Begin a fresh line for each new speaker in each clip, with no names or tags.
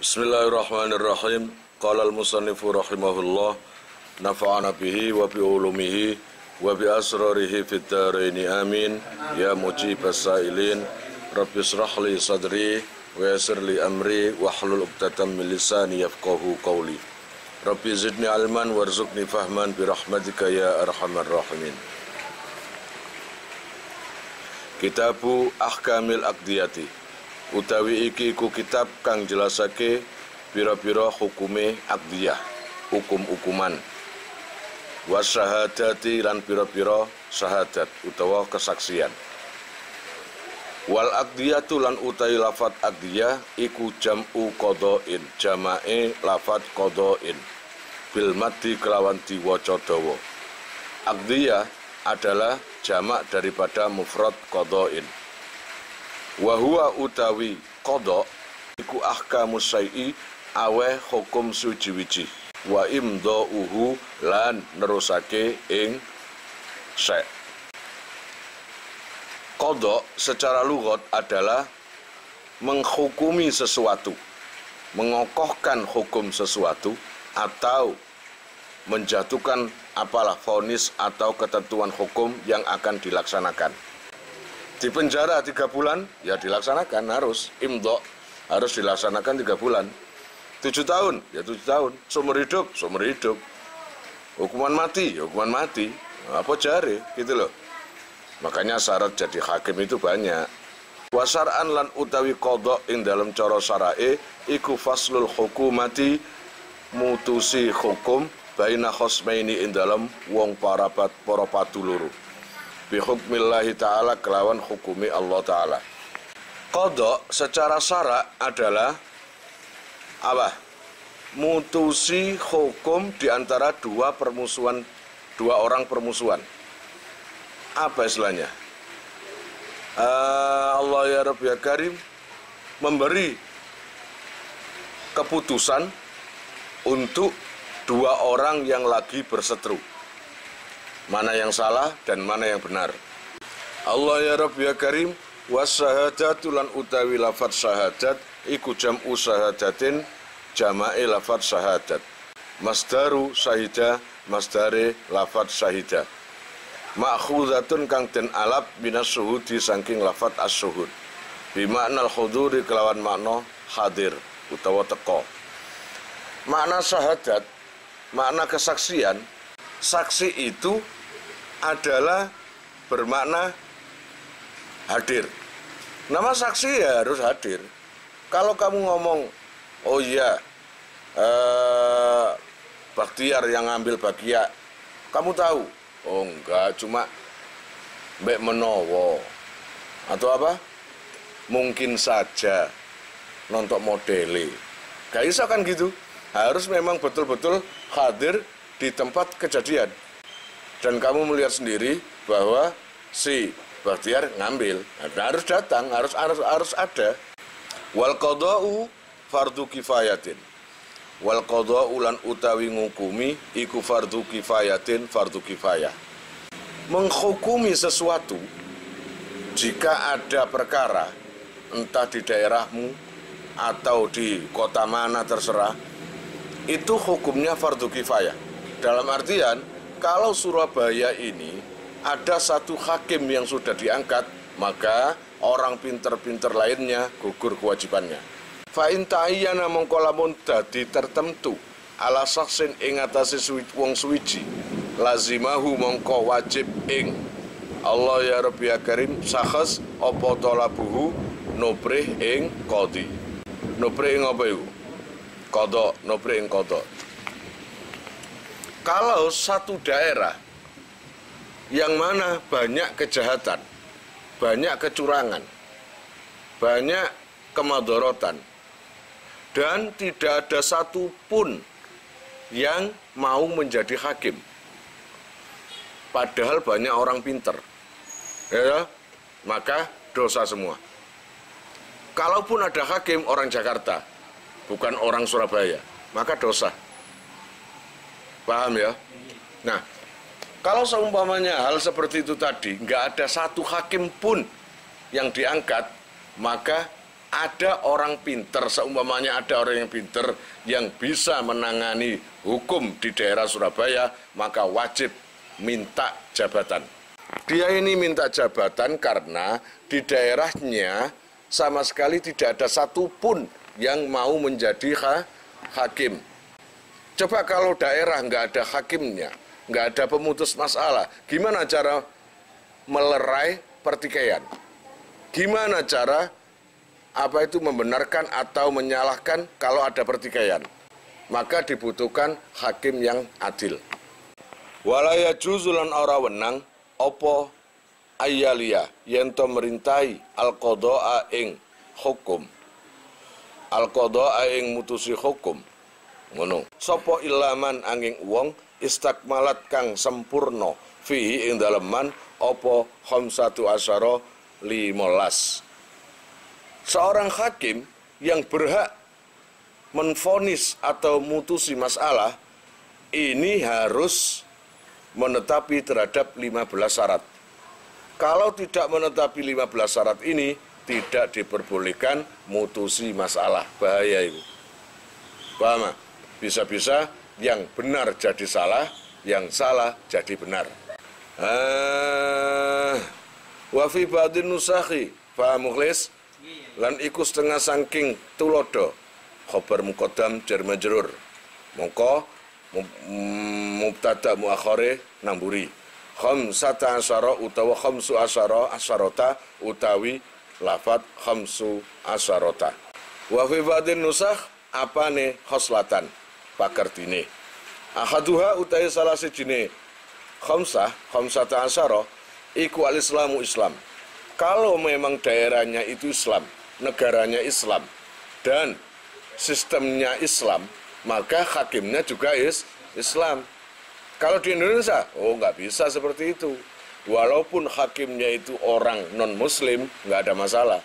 Bismillahirrahmanirrahim. Qala al-musannifu rahimahullah, nafa'ana bihi wa bi ulumihi wa bi asrarihi fid dharaini amin. Ya mujibas sailin, rabbi israh li sadri wa yassir li amri wahlul 'uqdatam min lisani yafqahu qawli. Rabbi zidni ilman warzuqni fahman bi rahmatika ya arhamar rahimin. Kitabu Ahkamil Aqdiyati, utawi iki ku kitab kang jelasake pira-pira hukume aqdiyah, hukum-hukuman. Wasyahadati lan pira-pira syahadat utawa kesaksian. Wal aqdiyatu lan utawi lafat aqdiyah iku jam'u qada'in, jamae lafat qada'in bil maddi kelawan diwaca dawa. Aqdiyah adalah jamak daripada mufrad qada'in. Wa huwa utawi qada iku ahkamus syai'i aweh hukum suci-wici wa imdauhu lan nerusake ing syai'. Qada secara lughat adalah menghukumi sesuatu, mengokohkan hukum sesuatu atau menjatuhkan apalah vonis atau ketentuan hukum yang akan dilaksanakan. Di penjara 3 bulan, ya dilaksanakan, harus imdo, harus dilaksanakan 3 bulan. 7 tahun, ya 7 tahun. Seumur hidup, seumur hidup. Hukuman mati, ya hukuman mati. Apa jare, gitu loh. Makanya syarat jadi hakim itu banyak. Wasar'an lan utawi qada ing dalam cara syarae iku faslul hukumati, mutusi hukum baina khosmaini ing dalam wong para patuluru. Bihukmillahi ta'ala kelawan hukumi Allah ta'ala. Qada secara syara' adalah apa? Mutusi hukum diantara dua orang permusuhan. Apa istilahnya? Allah ya Rabbi ya Karim memberi keputusan untuk 2 orang yang lagi berseteru. Mana yang salah dan mana yang benar. Allah ya Rabbi ya Karim, wasyahadatu lan utawi lafad syahadat iku jam'u syahadatin, jama'i lafad syahadat. Masdaru syahida, masdare lafad syahida. Ma'khuzatun kang den alap minas syuhudi saking lafad as-syuhud. Bimaknal huduri kelawan makna hadir utawa teko. Makna syahadat, makna kesaksian. Saksi itu adalah bermakna hadir. Nama saksi ya harus hadir. Kalau kamu ngomong, oh iya, Bakhtiar yang ngambil bagia, kamu tahu? Oh enggak, cuma mbek menowo. Atau apa? Mungkin saja nonton modele. Gak bisa kan gitu. Harus memang betul-betul hadir di tempat kejadian, dan kamu melihat sendiri bahwa si Bakhtiar ngambil, harus datang, harus ada. Wal qada'u fardu kifayatin, wal qada'u lan utawi ngukumi iku fardu kifayatin, fardu kifayah. Menghukumi sesuatu, jika ada perkara entah di daerahmu atau di kota mana terserah, itu hukumnya fardu kifayah. Dalam artian, kalau Surabaya ini ada satu hakim yang sudah diangkat, maka orang pinter-pinter lainnya gugur kewajibannya. Fa in ta'ayyana mongko lamun dadi tertentu ala saksin ing atase wong suwiji, lazimahu mongko wajib ing Allah ya Rabbi ya Karim sakhs apa talabuhu nubrih ing qadhi. Nubrih ing apa iku? Qadha, nubrih ing qadha. Kalau satu daerah yang mana banyak kejahatan, banyak kecurangan, banyak kemadharatan, dan tidak ada satupun yang mau menjadi hakim, padahal banyak orang pinter, ya, maka dosa semua. Kalaupun ada hakim orang Jakarta, bukan orang Surabaya, maka dosa. Paham ya? Nah, kalau seumpamanya hal seperti itu tadi, nggak ada satu hakim pun yang diangkat, maka ada orang pinter, seumpamanya ada orang yang pinter yang bisa menangani hukum di daerah Surabaya, maka wajib minta jabatan. Dia ini minta jabatan karena di daerahnya sama sekali tidak ada satupun yang mau menjadi hakim. Coba kalau daerah nggak ada hakimnya, nggak ada pemutus masalah, gimana cara melerai pertikaian? Gimana cara membenarkan atau menyalahkan kalau ada pertikaian? Maka dibutuhkan hakim yang adil. Walaya juzulan ora wenang opo ayalia yento merintai al-qadha'a ing hukum. Al-qadha'a ing mutusi hukum. Ngono. Sopo ilaman angin wong istakmalat kang sempurno fihi ing daleman opo khamsatu asyara 15. Seorang hakim yang berhak menvonis atau mutusi masalah ini harus menetapi terhadap 15 syarat. Kalau tidak menetapi 15 syarat ini, tidak diperbolehkan mutusi masalah. Bahaya itu. Paham? Bisa-bisa yang benar jadi salah, yang salah jadi benar. Wa fi ba'din nusakhi fa mukhlis lan iku setengah saking tulodo khobar muqaddam jar majrur. Mongko mubtada muakhare namburi khamsata asyara utawa khamsu asyara asyarata utawi lafat khamsu asyarata. Wa fi ba'din nusakh apane khoslatan pakertine ahaduha utawi salah sijine khamsata asyara iku al-islamu Islam. Kalau memang daerahnya itu Islam, negaranya Islam dan sistemnya Islam, maka hakimnya juga Islam. Kalau di Indonesia, nggak bisa seperti itu. Walaupun hakimnya itu orang non-muslim, nggak ada masalah.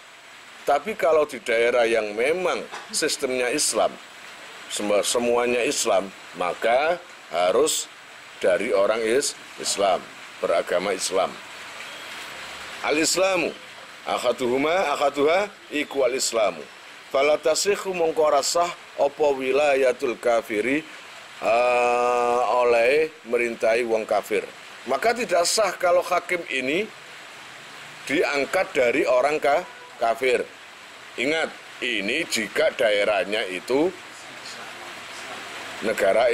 Tapi kalau di daerah yang memang sistemnya Islam, semuanya Islam, maka harus dari orang Islam, beragama Islam. Al-Islamu akhaduha iku al-Islamu. Fala tasihhu mongko rasah apa wilayatul kafiri oleh merintai wong kafir. Maka tidak sah kalau hakim ini diangkat dari orang kafir. Ingat, ini jika daerahnya itu negara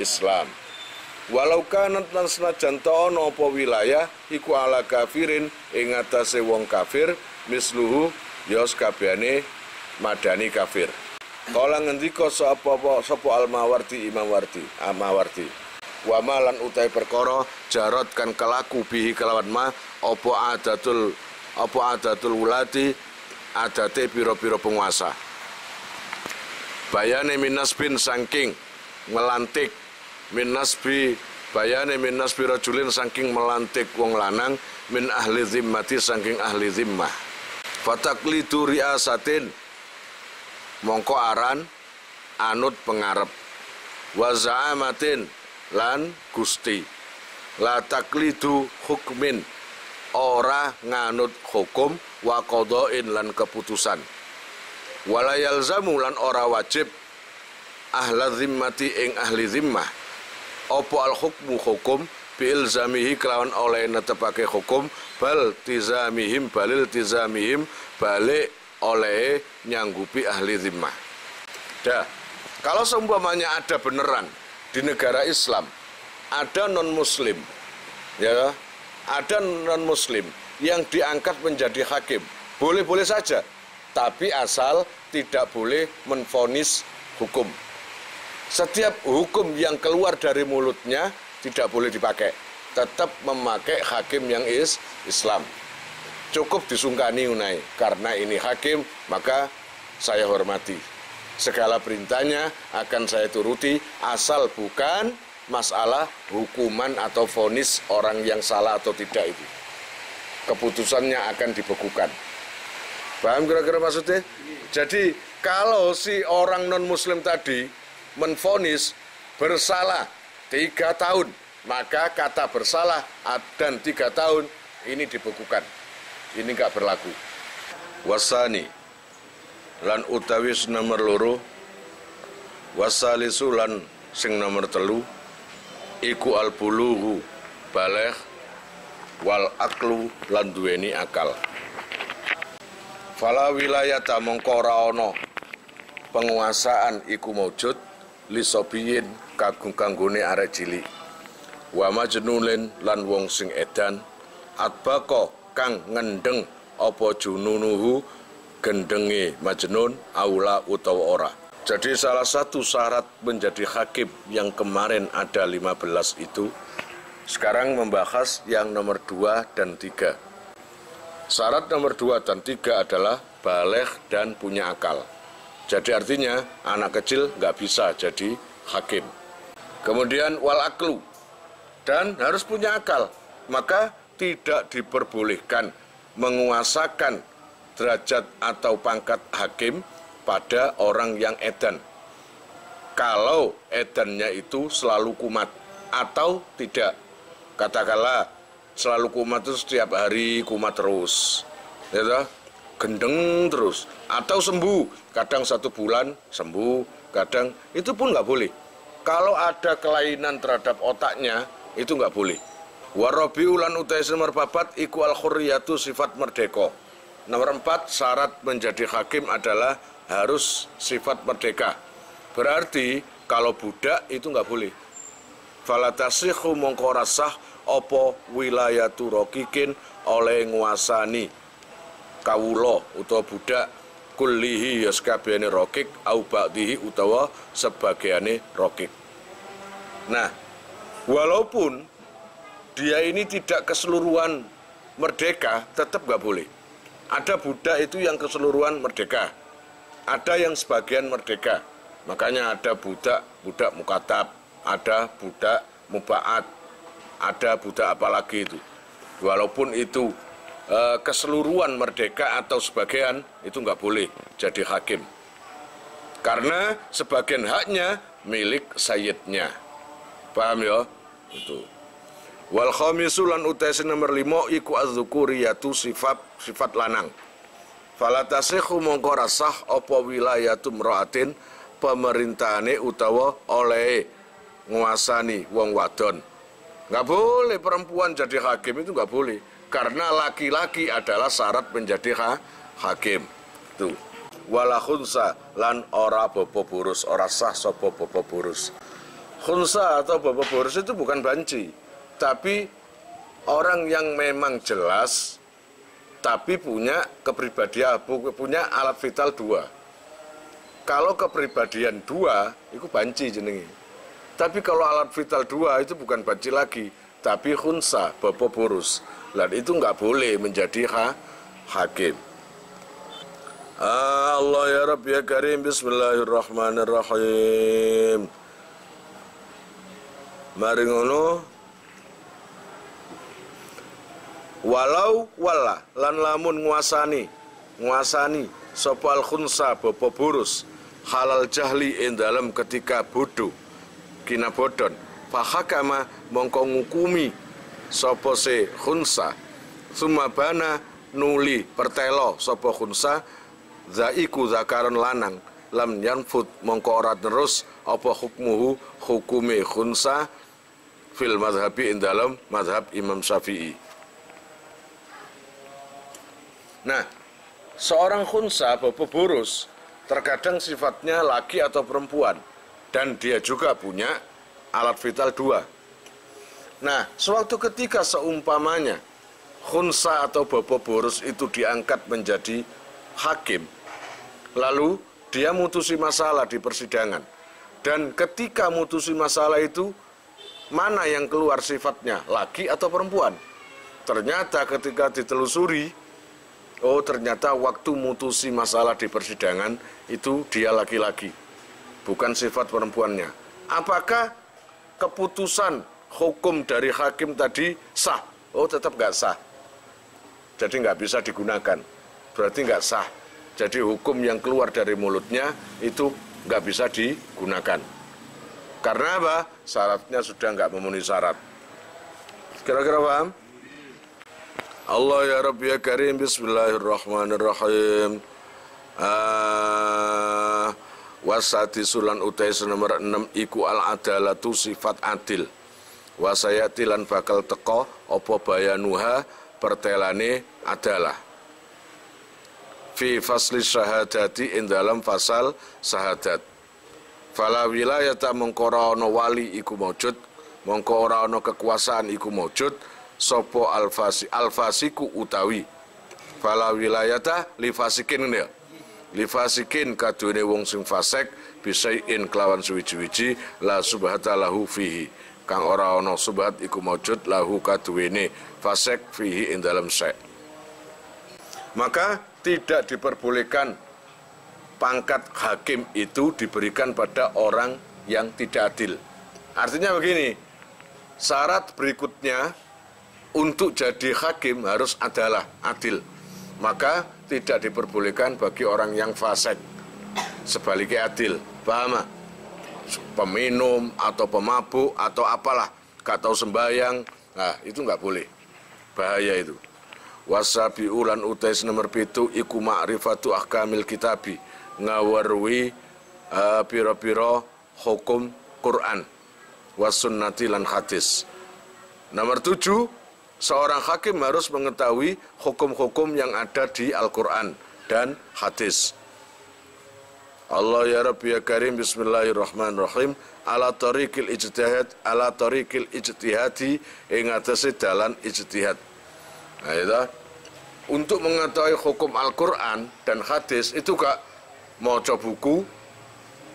Islam. Walau kanat lan senajan ta ana apa wilayah iku ala kafirin ing atase wong kafir misluhu ya sakabehane madani kafir. Kala ngendika sapa Al-Mawardi Imam Mawardi. Wa malan utai perkara jarot kan kelaku bihi kelawan ma apa adatul wulati adate pira-pira penguasa. Bayane minasbin saking melantik minasbi bayane minasbi rajulin saking melantik wong lanang min ahli zimmati saking ahli zimmah. Fataklidu riasatin mongko aran anut pengarep wa za'amatin lan gusti la taklidu hukmin ora nganut hukum wa qada'in lan keputusan wala yalzamu lan ora wajib ahla zimmati ing ahli zimmah opo al hukmu hukum bil zamihi kelawan oleh netepake hukum balil tizamihim balik oleh nyanggupi ahli zimmah. Kalau seumpamanya ada beneran di negara Islam ada non muslim, ya, ada non muslim yang diangkat menjadi hakim, boleh-boleh saja, tapi asal tidak boleh menvonis hukum. Setiap hukum yang keluar dari mulutnya tidak boleh dipakai, tetap memakai hakim yang Islam. Cukup disungkani unai, karena ini hakim maka saya hormati. Segala perintahnya akan saya turuti, asal bukan masalah hukuman atau vonis orang yang salah atau tidak itu. Keputusannya akan dibekukan. Paham kira-kira maksudnya? Jadi kalau si orang non-muslim tadi menvonis bersalah 3 tahun, maka kata bersalah dan 3 tahun ini dibekukan, ini enggak berlaku. Wasani lan utawis nomor loro, wasalisu lan sing nomor telu, iku albuluhu baligh wal aklu lan duweni akal. Fala wilayata mongko ora ana penguasaan iku maujud lisobiyin kanggone arek cilik. Wa majnulin lan wong sing edan atbako kang ngendeng apa jununuhu gendenge majnun aula utawa ora. Jadi salah satu syarat menjadi hakim yang kemarin ada 15 itu, sekarang membahas yang nomor 2 dan 3. Syarat nomor 2 dan 3 adalah baligh dan punya akal. Jadi artinya anak kecil nggak bisa jadi hakim. Kemudian wal aklu, dan harus punya akal. Maka tidak diperbolehkan menguasakan derajat atau pangkat hakim pada orang yang edan. Kalau edannya itu selalu kumat atau tidak. Katakanlah selalu kumat itu setiap hari kumat terus, ya, gendeng terus, atau sembuh, kadang 1 bulan sembuh, kadang itu pun nggak boleh. Kalau ada kelainan terhadap otaknya itu nggak boleh. Warabiu lan utai nomor 4 iku al khurriyatu sifat merdeka. Nomor 4 syarat menjadi hakim adalah harus sifat merdeka. Berarti kalau budak itu nggak boleh. Falatasihu mongko rasah opo wilayatu rokikin oleh nguasani kawulo utawa budak kullihi yaskabene rokik au ba'dihi utawa sebagiane rokik. Nah, walaupun dia ini tidak keseluruhan merdeka, tetap nggak boleh. Ada budak itu yang keseluruhan merdeka, ada yang sebagian merdeka. Makanya ada budak mukatab, ada budak muba'at, ada budak apalagi itu. Walaupun itu keseluruhan merdeka atau sebagian, itu nggak boleh jadi hakim. Karena sebagian haknya milik sayyidnya. Paham ya? Itu. Wal khamisu lan utais nomor 5 iku az-dzukuriyatu sifat lanang. Fala tasihhu mongko rasah apa wilayatu mraatin pemerintahane utawa oleh nguasani wong wadon. Nggak boleh perempuan jadi hakim, itu nggak boleh. Karena laki-laki adalah syarat menjadi hakim. Tuh. Wala khunsa lan ora bobo burus, ora sah sapa bobo burus. Khunsa atau bobo burus itu bukan banci, tapi orang yang memang jelas tapi punya kepribadian, punya alat vital 2. Kalau kepribadian 2 itu banci jenenge. Tapi kalau alat vital 2 itu bukan banci lagi, tapi khunsa, bobo burus. Dan itu nggak boleh menjadi hakim. Allah ya Rabbi ya Karim, bismillahirrahmanirrahim. Mari ngono. Walau wala lan lamun nguasani sopal khunsa bobo burus halal jahli ing dalam ketika bodoh kina bodon fahakama mongko ngukumi sapa se khunsa sumabana nuli pertelo sapa khunsa zaiku zakaron lanang lam yanfud mongko ora terus apa hukmuhu hukume khunsa fil mazhabi ing dalam mazhab Imam Syafi'i. Nah, seorang khunsa bobo burus terkadang sifatnya laki atau perempuan, dan dia juga punya alat vital 2. Nah, suatu ketika seumpamanya khunsa atau bobo burus itu diangkat menjadi hakim, lalu dia mutusi masalah di persidangan, dan ketika mutusi masalah itu mana yang keluar sifatnya, laki atau perempuan? Ternyata ketika ditelusuri, oh ternyata waktu mutusi masalah di persidangan itu dia laki-laki, bukan sifat perempuannya. Apakah keputusan hukum dari hakim tadi sah? Oh tetap nggak sah. Jadi nggak bisa digunakan. Berarti nggak sah. Jadi hukum yang keluar dari mulutnya itu nggak bisa digunakan. Karena apa? Syaratnya sudah nggak memenuhi syarat. Kira-kira paham? Allah ya Rabbi ya Karim, bismillahirrahmanirrahim. Wasadisulan utai nomor 6 iku al adalatu sifat adil. Wasayati lan bakal teko opo bayanuha pertelane adalah fi fasli syahadati in dalam fasal syahadat. Fala wilayata mongko ora ana wali iku maujud, mongko ora ana kekuasaan iku maujud sapa alfasiku utawi. Fala wilayata li fasikin ngene ya. Li fasikin kadune wong sing fasik bisain kelawan suwiji-wiji la subhata lahu fihi. Kang ora ana subhat iku maujud lahu kaduwene fasik fihi ing dalam syek. Maka tidak diperbolehkan pangkat hakim itu diberikan pada orang yang tidak adil. Artinya begini, syarat berikutnya untuk jadi hakim harus adalah adil. Maka tidak diperbolehkan bagi orang yang fasik, sebaliknya adil. Paham? Peminum atau pemabuk atau apalah, gak tahu sembahyang, nah itu nggak boleh, bahaya itu. Wasabi ulan utais nomor 7 iku ma'rifatu ahkamil kitabi, ngawarwi piro-piro hukum Quran wasunnati lan hadis. Nomor 7, seorang hakim harus mengetahui hukum-hukum yang ada di Al-Quran dan hadis. Allah ya Rabbi ya Karim, bismillahirrahmanirrahim, ala tariqil ijtihadi ing atase dalan ijtihad. Nah, itu untuk mengetahui hukum Al-Quran dan hadis itu gak maca buku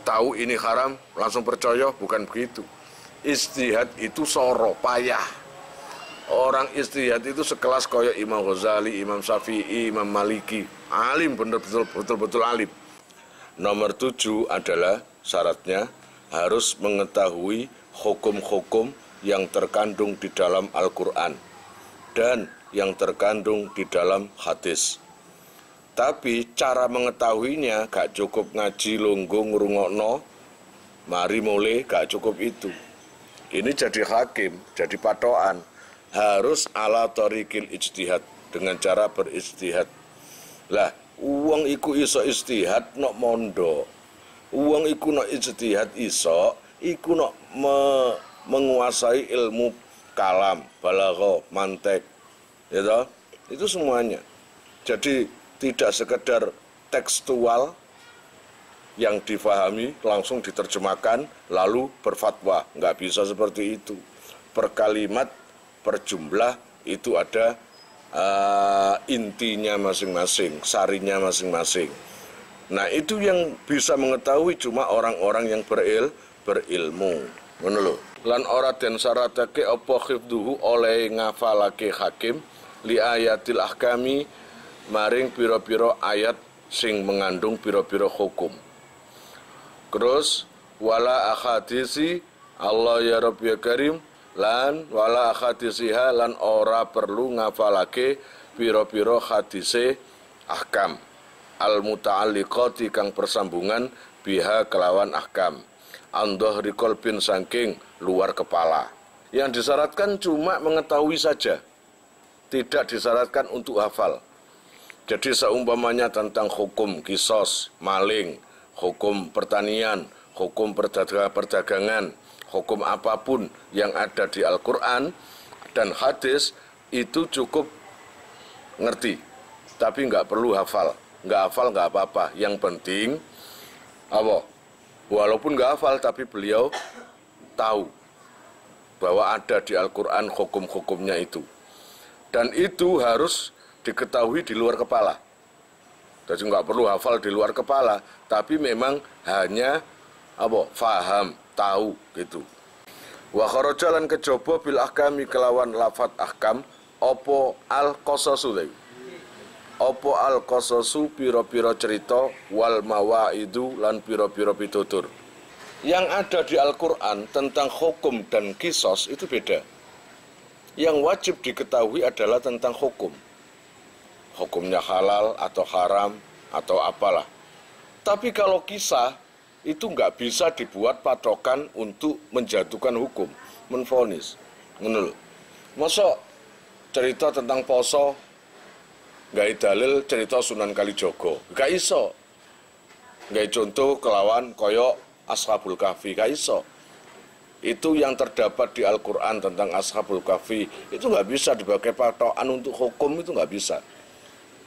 tahu ini haram langsung percaya, bukan begitu. Ijtihad itu soro payah. Orang ijtihad itu sekelas kaya Imam Ghazali, Imam Syafi'i, Imam Maliki, alim, betul-betul alim. Nomor 7 adalah syaratnya harus mengetahui hukum-hukum yang terkandung di dalam Al-Quran dan yang terkandung di dalam hadis. Tapi cara mengetahuinya gak cukup ngaji lungguh ngrungokno mari mulai, gak cukup itu. Ini jadi hakim, jadi patokan, harus ala tariqil ijtihad, dengan cara berijtihad. Lah, uang iku iso ijtihad nok mondo. Uang iku nok ijtihad iso, iku nok menguasai ilmu kalam, balaghah, mantek. Ya, itu semuanya. Jadi tidak sekedar tekstual yang difahami langsung diterjemahkan lalu berfatwa, nggak bisa seperti itu. Per kalimat, per jumlah itu ada intinya masing-masing, sarinya masing-masing. Nah, itu yang bisa mengetahui cuma orang-orang yang berilmu. Ngono lho. Lan ora den syaratake apa khifduhu oleh ngafalake hakim li ayatil ahkami maring pira-pira ayat sing mengandung pira-pira hukum. Terus wala akhadisi Allah ya Rabbi ya Karim, lan wala akhadisiha lan ora perlu ngafalake pira-pira hadise ahkam al muta'alliqati kang persambungan biha kelawan ahkam andhri qalbin saking luar kepala. Yang disyaratkan cuma mengetahui saja, tidak disyaratkan untuk hafal. Jadi seumpamanya tentang hukum kisos, maling, hukum pertanian, hukum perdagangan, hukum apapun yang ada di Al-Quran dan hadis itu cukup ngerti, tapi nggak perlu hafal. Nggak hafal nggak apa-apa, yang penting apa? Walaupun nggak hafal tapi beliau tahu bahwa ada di Al-Quran hukum-hukumnya itu, dan itu harus diketahui di luar kepala. Jadi nggak perlu hafal di luar kepala, tapi memang hanya apa? Faham, tahu gitu. Wa kharaja lan kejaba bil ahkami kelawan lafat ahkam opo al qasasu. Opo al qasasu pira-pira cerita wal mawaidu lan pira-pira pitutur. Yang ada di Al-Qur'an tentang hukum dan kisos itu beda. Yang wajib diketahui adalah tentang hukum. Hukumnya halal atau haram atau apalah. Tapi kalau kisah itu nggak bisa dibuat patokan untuk menjatuhkan hukum, menvonis. Menurut, masa cerita tentang poso nggak dalil cerita Sunan Kalijogo, nggak iso. Nggak contoh kelawan koyok Ashabul Kahfi kaiso. Itu yang terdapat di Al-Quran tentang Ashabul Kahfi itu nggak bisa dipakai patokan untuk hukum, itu nggak bisa.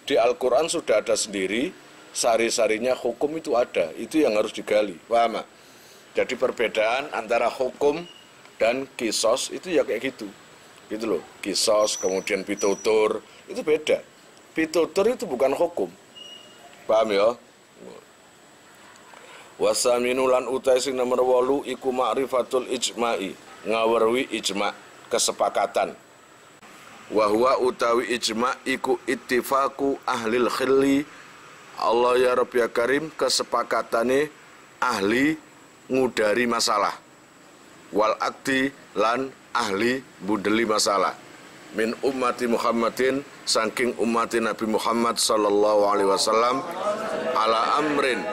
Di Al-Quran sudah ada sendiri, sari-sarinya hukum itu ada, itu yang harus digali, paham? Jadi perbedaan antara hukum dan kisos itu ya kayak gitu loh. Kisos kemudian pitutur itu beda. Pitutur itu bukan hukum, paham ya? Wasaminulan utai sing nomor 8 iku ma'rifatul ijma'i, ngawerwi ijma' kesepakatan. Wahwa utawi ijma' iku ittifaku ahlil khilli, Allah ya Rabbi ya Karim, kesepakatane ahli ngudari masalah, wal akdi lan ahli budeli masalah, min ummati Muhammadin saking ummati Nabi Muhammad sallallahu alaihi wasallam, ala amrin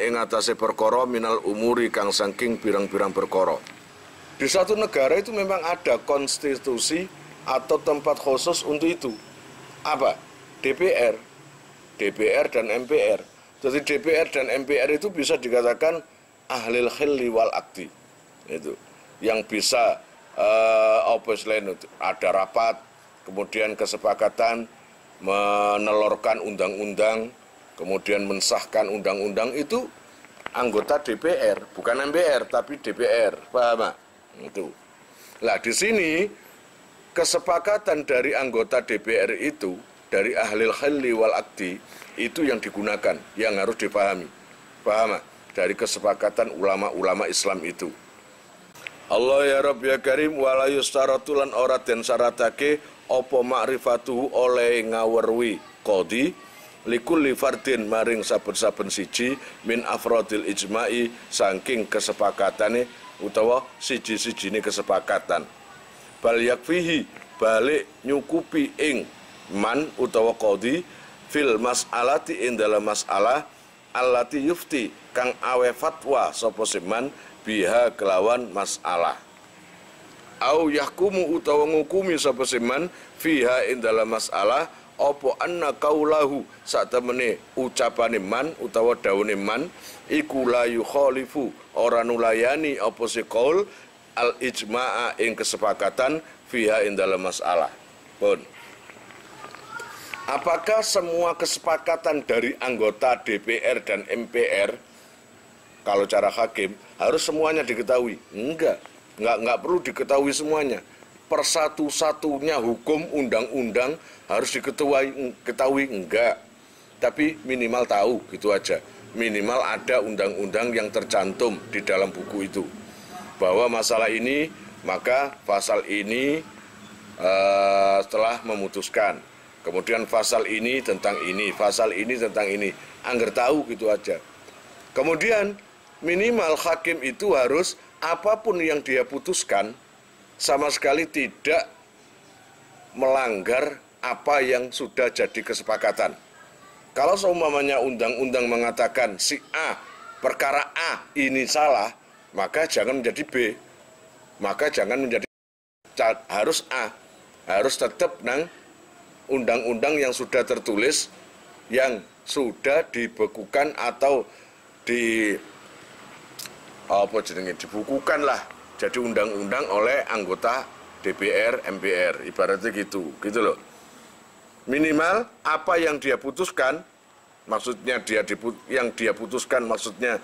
ing atase perkara minal umuri kang saking pirang-pirang perkara. Di satu negara itu memang ada konstitusi atau tempat khusus untuk itu. Apa? DPR dan MPR. Jadi DPR dan MPR itu bisa dikatakan ahlil khilli wal akdi. Itu yang bisa ada rapat, kemudian kesepakatan menelurkan undang-undang, kemudian mensahkan undang-undang, itu anggota DPR, bukan MPR tapi DPR, paham? Itu. Lah di sini kesepakatan dari anggota DPR itu, dari ahlil khilli wal akdi, itu yang digunakan, yang harus dipahami, paham? Dari kesepakatan ulama-ulama Islam itu. Allah ya Rabbi ya Karim, wala yustaratulan ora den syaratake apa ma'rifatuhu oleh ngawerwi qadi likulli fardin maring saben-saben siji min afrodil ijma'i saking kesepakatane utawa siji-sijine kesepakatan. Bal yakfihi balik nyukupi ing man utawa qadi fil mas'alati ing dalam masalah allati yufti kang awe fatwa sapa seman biha kelawan masalah. Au yahkumu utawa ngukumi sapa seman fiha ing dalam masalah apa anna kaulahu satemene ucapane man utawa dawuhe man iku la yukhalifu ora nulayani apa si qaul al ijma'a ing kesepakatan fiha ing dalam masalah. Pun apakah semua kesepakatan dari anggota DPR dan MPR kalau cara hakim harus semuanya diketahui? Enggak perlu diketahui semuanya. Persatu-satunya hukum undang-undang harus diketahui enggak, tapi minimal tahu gitu aja. Minimal ada undang-undang yang tercantum di dalam buku itu bahwa masalah ini, maka pasal ini telah memutuskan, kemudian pasal ini tentang ini, pasal ini tentang ini, angger tahu gitu aja. Kemudian minimal hakim itu harus apapun yang dia putuskan sama sekali tidak melanggar apa yang sudah jadi kesepakatan. Kalau seumpamanya undang-undang mengatakan si A, perkara A ini salah, maka jangan menjadi B, maka jangan menjadi harus A, harus tetap nang undang-undang yang sudah tertulis, yang sudah dibekukan atau dibukukan lah jadi undang-undang oleh anggota DPR, MPR, ibaratnya gitu loh. Minimal apa yang dia putuskan, maksudnya yang dia putuskan maksudnya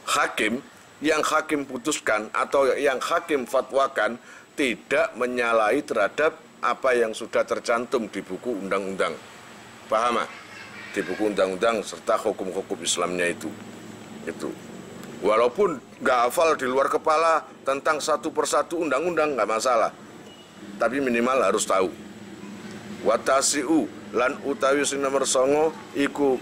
hakim, yang hakim putuskan atau yang hakim fatwakan tidak menyalahi terhadap apa yang sudah tercantum di buku undang-undang, paham? Di buku undang-undang serta hukum-hukum Islamnya itu. Walaupun nggak hafal di luar kepala tentang satu persatu undang-undang nggak masalah, tapi minimal harus tahu. Watasiu lan utawi sing nomor 9 iku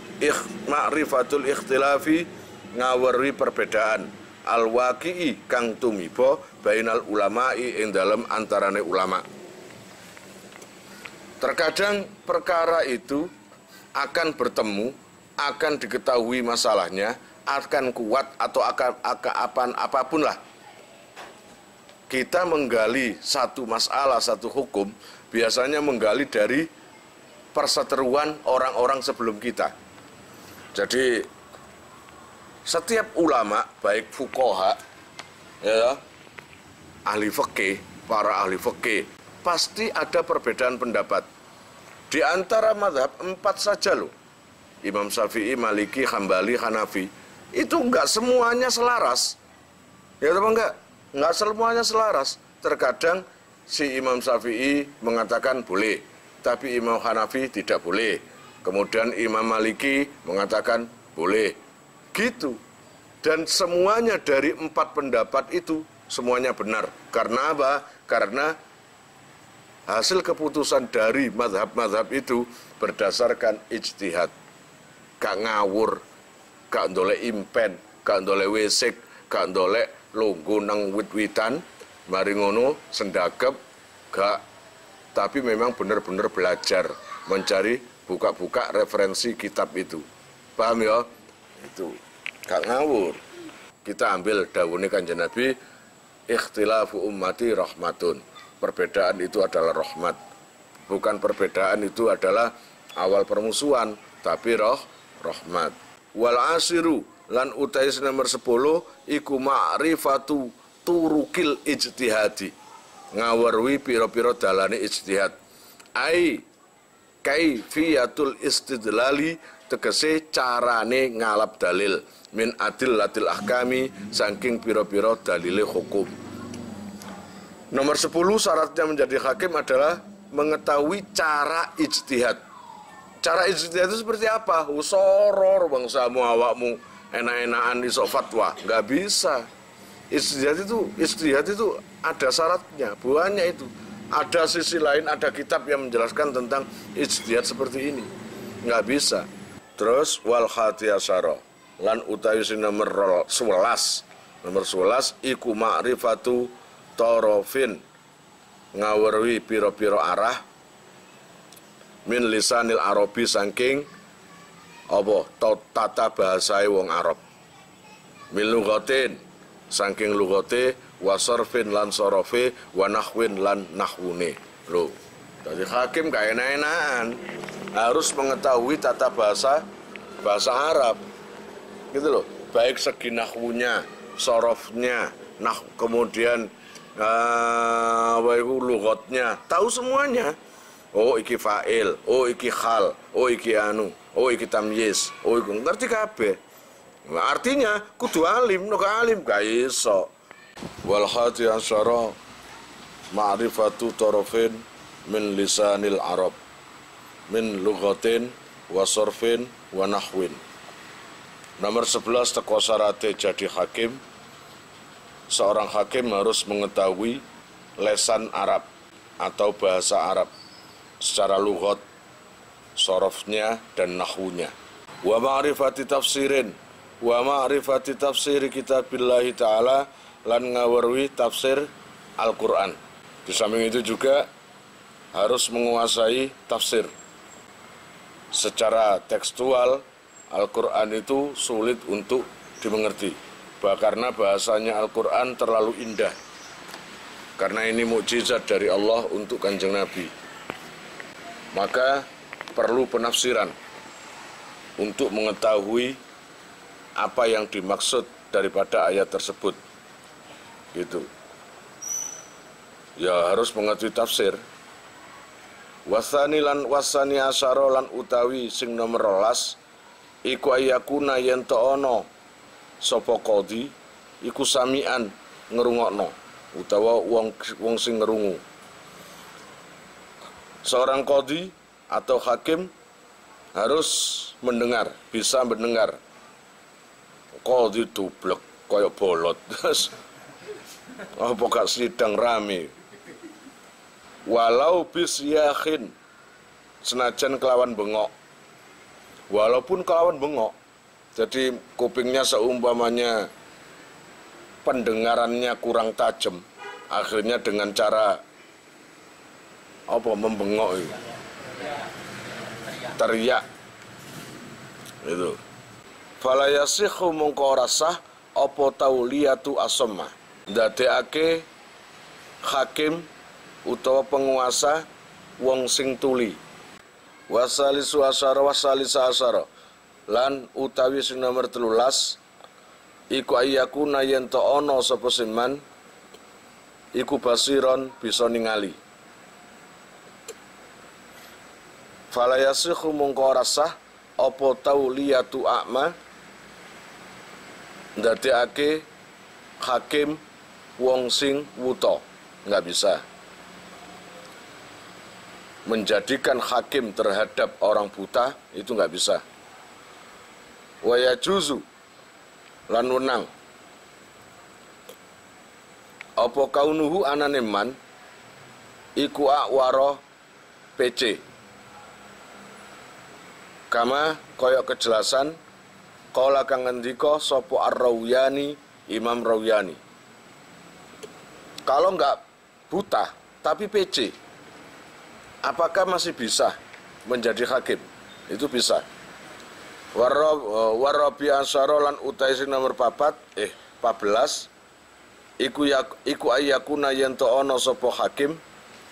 ma'rifatul ikhtilafi, ngawerwi perbedaan al-waqi'i kang tumiba bainal ulama'i ing dalem antarane ulama. Terkadang perkara itu akan bertemu, akan diketahui masalahnya, akan kuat atau apapun lah. Kita menggali satu masalah, satu hukum, biasanya menggali dari perseteruan orang-orang sebelum kita. Jadi Setiap ulama, baik fuqaha, ya, ahli fikih, para ahli fikih, pasti ada perbedaan pendapat. Di antara mazhab 4 saja loh, Imam Syafi'i, Maliki, Hambali, Hanafi, itu enggak semuanya selaras. Ya apa enggak? Enggak semuanya selaras. Terkadang si Imam Syafi'i mengatakan boleh, tapi Imam Hanafi tidak boleh. Kemudian Imam Maliki mengatakan boleh. Gitu. Dan semuanya dari 4 pendapat itu semuanya benar. Karena apa? Karena hasil keputusan dari mazhab-mazhab itu berdasarkan ijtihad. Gak ngawur, gak ndolek impen, gak ndolek wesik, gak ndolek lungguh nang wit-witan, mari ngono sendagep, gak. Tapi memang benar-benar belajar, mencari buka-buka referensi kitab itu. Paham ya? Itu gak ngawur. Kita ambil dawuhnya Kanjeng Nabi, ikhtilafu ummati rahmatun. Perbedaan itu adalah rahmat. Bukan perbedaan itu adalah awal permusuhan, tapi rahmat. Wal asiru lan utais nomor 10 iku ma'rifatu turukil ijtihadi. Ngawerwi piro-piro dalane ijtihad. Ai kaifiyatul istidlali, tegese carane ngalap dalil min adillatil ahkami, saking piro-piro dalile hukum. Nomor 10 syaratnya menjadi hakim adalah mengetahui cara ijtihad. Cara ijtihad itu seperti apa? Soror bangsamu awakmu enak-enakan iso fatwa, nggak bisa. Ijtihad itu ada syaratnya, buahnya itu. Ada sisi lain, ada kitab yang menjelaskan tentang ijtihad seperti ini. Nggak bisa. Terus wal khatiyasara lan utawi nomor 11. Nomor 11 iku ma'rifatu torofin, ngawerwi piro-piro arah min lisanil arabi, saking apa tata bahasai wong Arab, min lugatin saking lugate, wasarfin lan sorofe, wanahwin lan nahwune. Loh, jadi hakim gak enak-enakan, harus mengetahui tata bahasa Arab gitu loh, baik segi nahwunya, sorofnya, kemudian apa itu lugotnya, tahu semuanya. Oh iki fa'il, oh iki khal, oh iki anu, oh iki tamyiz, oh iki ngerti kabeh. Nah, artinya kudu alim, no alim gak iso. Wal hati asyara ma'rifatu tarafin min lisanil arab min lugatin wa sarfin wa nahwin. Nomor 11 teko syarate jadi hakim. Seorang hakim harus mengetahui lesan Arab atau bahasa Arab secara lughat, sorofnya dan nahwunya. Wa ma'rifati tafsirin, wa ma'rifati tafsiri kitabillahi ta'ala, lan ngawerwi tafsir Al-Quran. Di samping itu juga harus menguasai tafsir. Secara tekstual, Al-Quran itu sulit untuk dimengerti. Karena bahasanya Al-Quran terlalu indah. Karena ini mukjizat dari Allah untuk Kanjeng Nabi. Maka perlu penafsiran untuk mengetahui apa yang dimaksud daripada ayat tersebut. Gitu. Ya harus mengerti tafsir. Wasani asyara lan utawi sing nomor 12 iku ayakuna yen ono sapa qadhi iku samian ngrungokno utawa wong sing ngrungu. Seorang qadhi atau hakim harus mendengar, bisa mendengar. Qadhi dublek kaya bolot. Apa gak sidang rame. Walau bisyakhin, senajan kelawan bengok. Walaupun kelawan bengok. Jadi kupingnya seumpamanya pendengarannya kurang tajam, akhirnya dengan cara apa membengok itu, teriak itu. Fala yasikhu mungko ora sah apa tauliyatu asamma, ndadekake hakim utawa penguasa wong sing tuli. Wasalisu asyara wasalisa asyara lan utawi sing nomor 13 iku ayyakuna yen to ana sapa man iku basiron bisa ningali. Fala yasikhu mongko ora sah apa tauliyatu a'ma ndadekake hakim wong sing wuta, nggak bisa menjadikan hakim terhadap orang buta, itu nggak bisa. Wa yajuzu lan wenang apa kaunuhu anane man iku akwara PC kama kaya kejelasan kala kang ngendika sapa Ar-Rawyani, Imam Rawyani. Kalau nggak buta tapi PC, apakah masih bisa menjadi hakim? Itu bisa. Warabi asyara lan utai sing nomor 14 iku ayyakuna yen to ana sapa hakim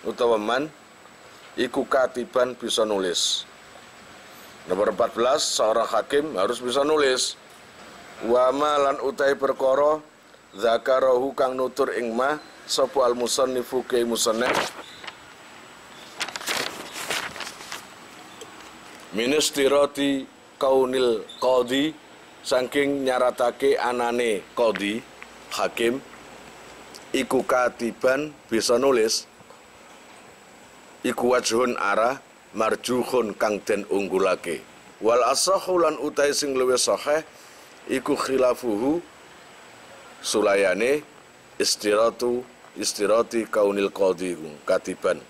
utawa man iku katiban bisa nulis. Nomor 14, seorang hakim harus bisa nulis. Wa ma lan utai perkara zakarahu kang nutur ing ma sapa al musannifu ke musannif ministirati kaunil qadi saking nyaratake anane qadi hakim iku katiban bisa nulis iku wajhun arah marjuhun kang den unggulake wal asahu lan utai sing luwih sahih iku khilafuhu sulayane istirati kaunil qadi katiban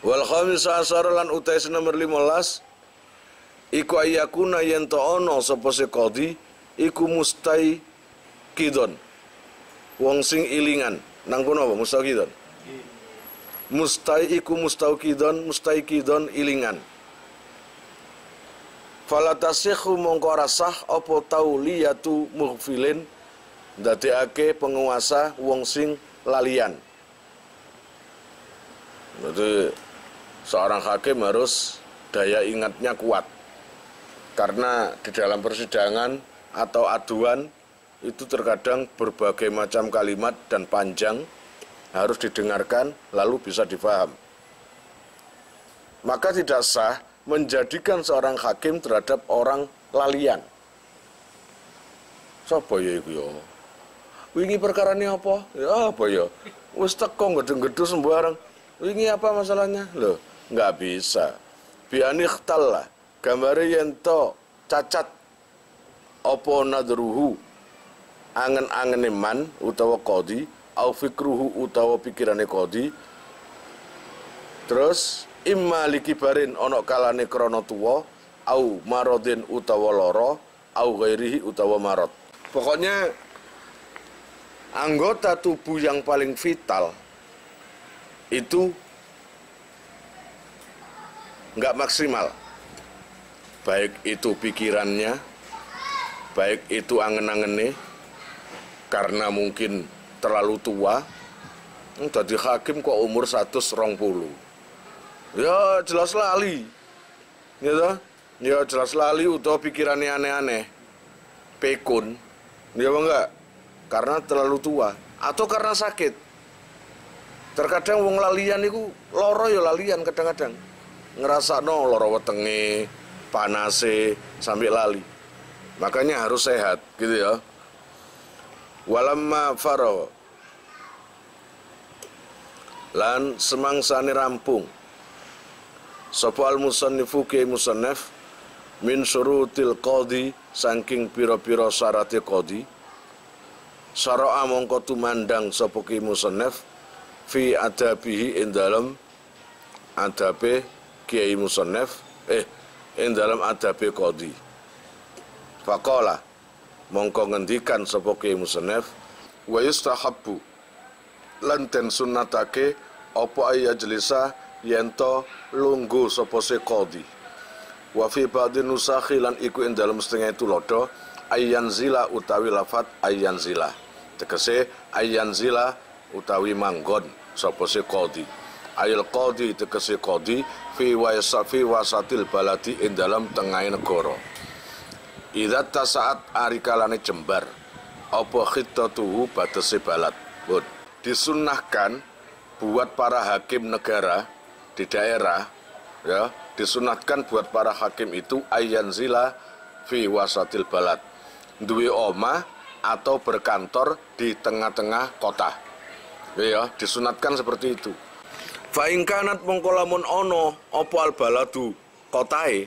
wal khamis asar lan utai sing nomor 15 iku ayyakuna yen to ana sapa se qadi iku mustaqidon wong sing ilingan nang kono apa mustaqidon mustaqidon ilingan fala tasikhu mongko rasah apa tauliyatu mughfilin ndadekake penguasa wong sing lalian. Jadi seorang hakim harus daya ingatnya kuat karena di dalam persidangan atau aduan itu terkadang berbagai macam kalimat dan panjang harus didengarkan lalu bisa difaham. Maka tidak sah menjadikan seorang hakim terhadap orang lalian. Sapa ya iku ya? Wingi perkarane apa? Ya apa ya? Wis teko gedhe-gedhe sembarang. Wingi apa masalahnya? Loh, nggak bisa. Biani ikhtalla, gambare yen to cacat apa nadruhu angen-angene man utawa qadi au fikruhu utawa pikirane qadi terus imma likibarin ana kalane krana tuwa au maradin utawa lara au ghairihi utawa marad. Pokoknya anggota tubuh yang paling vital itu nggak maksimal, baik itu pikirannya, baik itu angen-angene karena mungkin terlalu tua. Jadi hakim kok umur 120. Ya jelas lali. Gitu? Ya jelas lali utawa pikirannya aneh-aneh. Pekun. Ya enggak? Karena terlalu tua atau karena sakit. Terkadang wong lalian itu loro ya lalian kadang-kadang. Ngerasakno loro wetenge, panase sampai lali. Makanya harus sehat gitu ya. Walamma faro lan semangsane rampung sapa al musannifu ke musannaf min syurutil qadi saking pira-pira syarate qadi syara'a mongko tumandang sapa ke musannaf fi adabihi ing dalem adabe kiai musannaf ing dalem adabe qadi faqala mongko ngendikan sapa kiai musannaf wa yustahabbu lan den sunnatake apa ayajlisa yento lungguh sapa se qadi wa fi ba'dhin nusakhi lan iku ing dalem setengah tulodo ayyanzila utawi lafat ayyanzila tegese ayyanzila utawi manggon sapa se qadi ayil qadi tegese qadi fi wasatil baladi ing dalem tengahing negara. Idza tasaat arikalane jembar apa khittatuhu batese balad. Disunnahkan buat para hakim negara di daerah, ya, disunatkan buat para hakim itu ayanzila fi wasatil balad, duwe omah atau berkantor di tengah-tengah kota, ya, disunatkan seperti itu. Fa in kanat mongko lamun ono apa al baladu kotae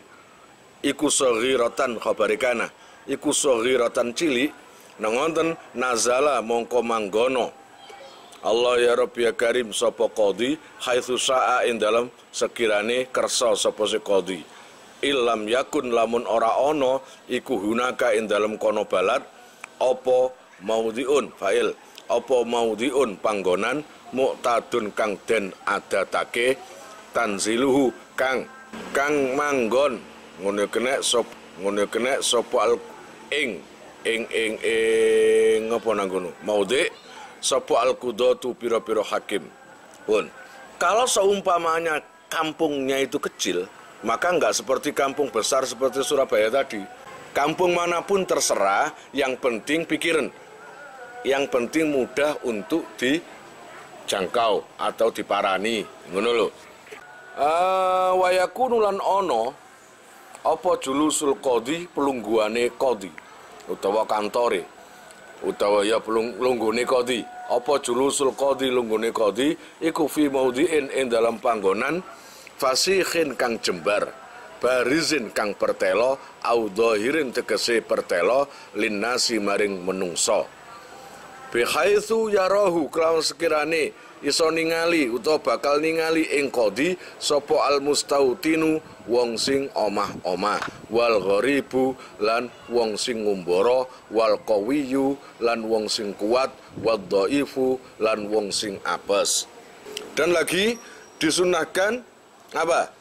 iku saghiratan khabarikana, iku saghiratan cilik nongonten nazala mongko manggono Allah ya Rabbi ya Karim sapa qadhi haitsu sa'a ing dalam sekirane kersa sapa si qadhi. Illam yakun lamun ora ana iku hunaka ing dalam kono balad apa maudhiun fa'il apa maudhiun panggonan muqtadun kang den adatake tanziluhu kang manggon ngono kena sapa al ing apa nang ngono maudhi sapa al-qudatu pira-pira hakim. Kalau seumpamanya kampungnya itu kecil, maka enggak seperti kampung besar seperti Surabaya tadi. Kampung manapun terserah, yang penting pikiran, yang penting mudah untuk dijangkau atau diparani, ngono lho. Wa yakunu lan ono apa julusul qadhi pelungguane qadhi utawa kantore utawa ya lunggune qadhi. Apa julusul qadhi lunggune qadhi iku fi maudhi'in ing dalam panggonan fasikhin kang jembar, barizin kang pertelo, au dhahirin tegese pertelo linnasi maring menungso. Bi haitsu yarahu kelawan sekirane iso ningali utawa bakal ningali ing qadhi sapa al mustautinu wong sing omah-omah, wal gharibu lan wong sing ngumbara, wal qawiyyu lan wong sing kuat, wad dhaifu lan wong sing apes. Dan lagi disunahkan apa?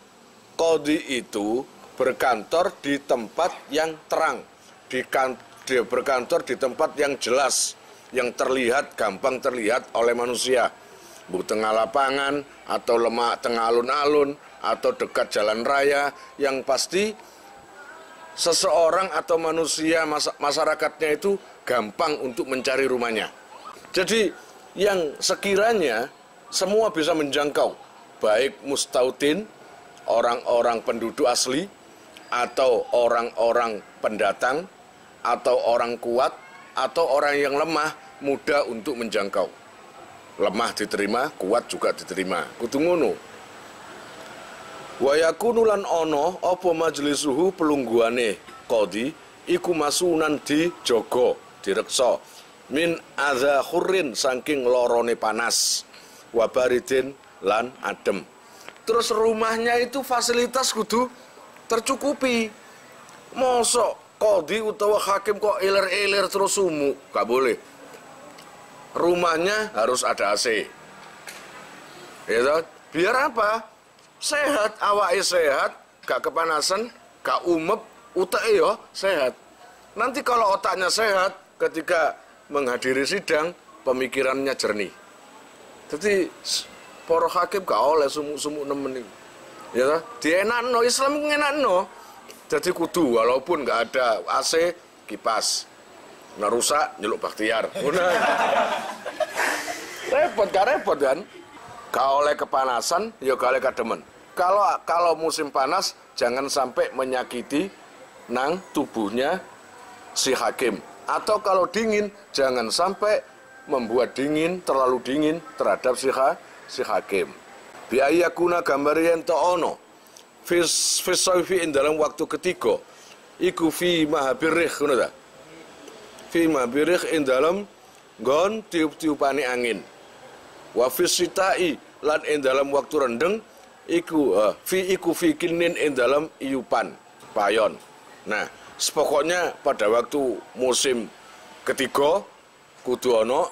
Qadhi itu berkantor di tempat yang terang, dia berkantor di tempat yang jelas, yang terlihat, gampang terlihat oleh manusia. Tengah lapangan atau lemak tengah alun-alun atau dekat jalan raya, yang pasti seseorang atau manusia masyarakatnya itu gampang untuk mencari rumahnya. Jadi yang sekiranya semua bisa menjangkau, baik mustautin, orang-orang penduduk asli, atau orang-orang pendatang, atau orang kuat, atau orang yang lemah, mudah untuk menjangkau. Lemah diterima, kuat juga diterima. Kudu ngono. Wa yakunu lan ana apa majlisuhu pelungguane qadhi iku masunan dijaga, direksa min adza khurrin saking lorone panas, wa baridin lan adem. Terus rumahnya itu fasilitas kudu tercukupi. Mosok qadhi utawa hakim kok iler-iler terus sumuk, gak boleh. Rumahnya harus ada AC. Ya toh? Biar apa? Sehat, awake sehat, gak kepanasan, gak umep, utake yo sehat. Nanti kalau otaknya sehat, ketika menghadiri sidang, pemikirannya jernih. Jadi para hakim gak oleh sumuk-sumuk nemen iki. Ya toh? Dienakno, Islam ngenakno. Jadi kudu walaupun gak ada AC, kipas. Nah rusak, nyeluk Bakhtiar. Repot kan? Gak oleh kepanasan, ya gak oleh kademen. Kalau musim panas, jangan sampai menyakiti nang tubuhnya si hakim. Atau kalau dingin, jangan sampai membuat dingin, terlalu dingin terhadap si hakim. Biayakuna gambar yang ta'ono. Fisayfi dalam waktu ketiga. Iku fi mahabirih, kuno fi mabirikh ing dalem nggon tiup-tiupane angin. Wa fisitai lan ing dalem waktu rendeng iku fi kinin ing dalem iupan payon. Nah, pokoknya pada waktu musim ketiga kudu ana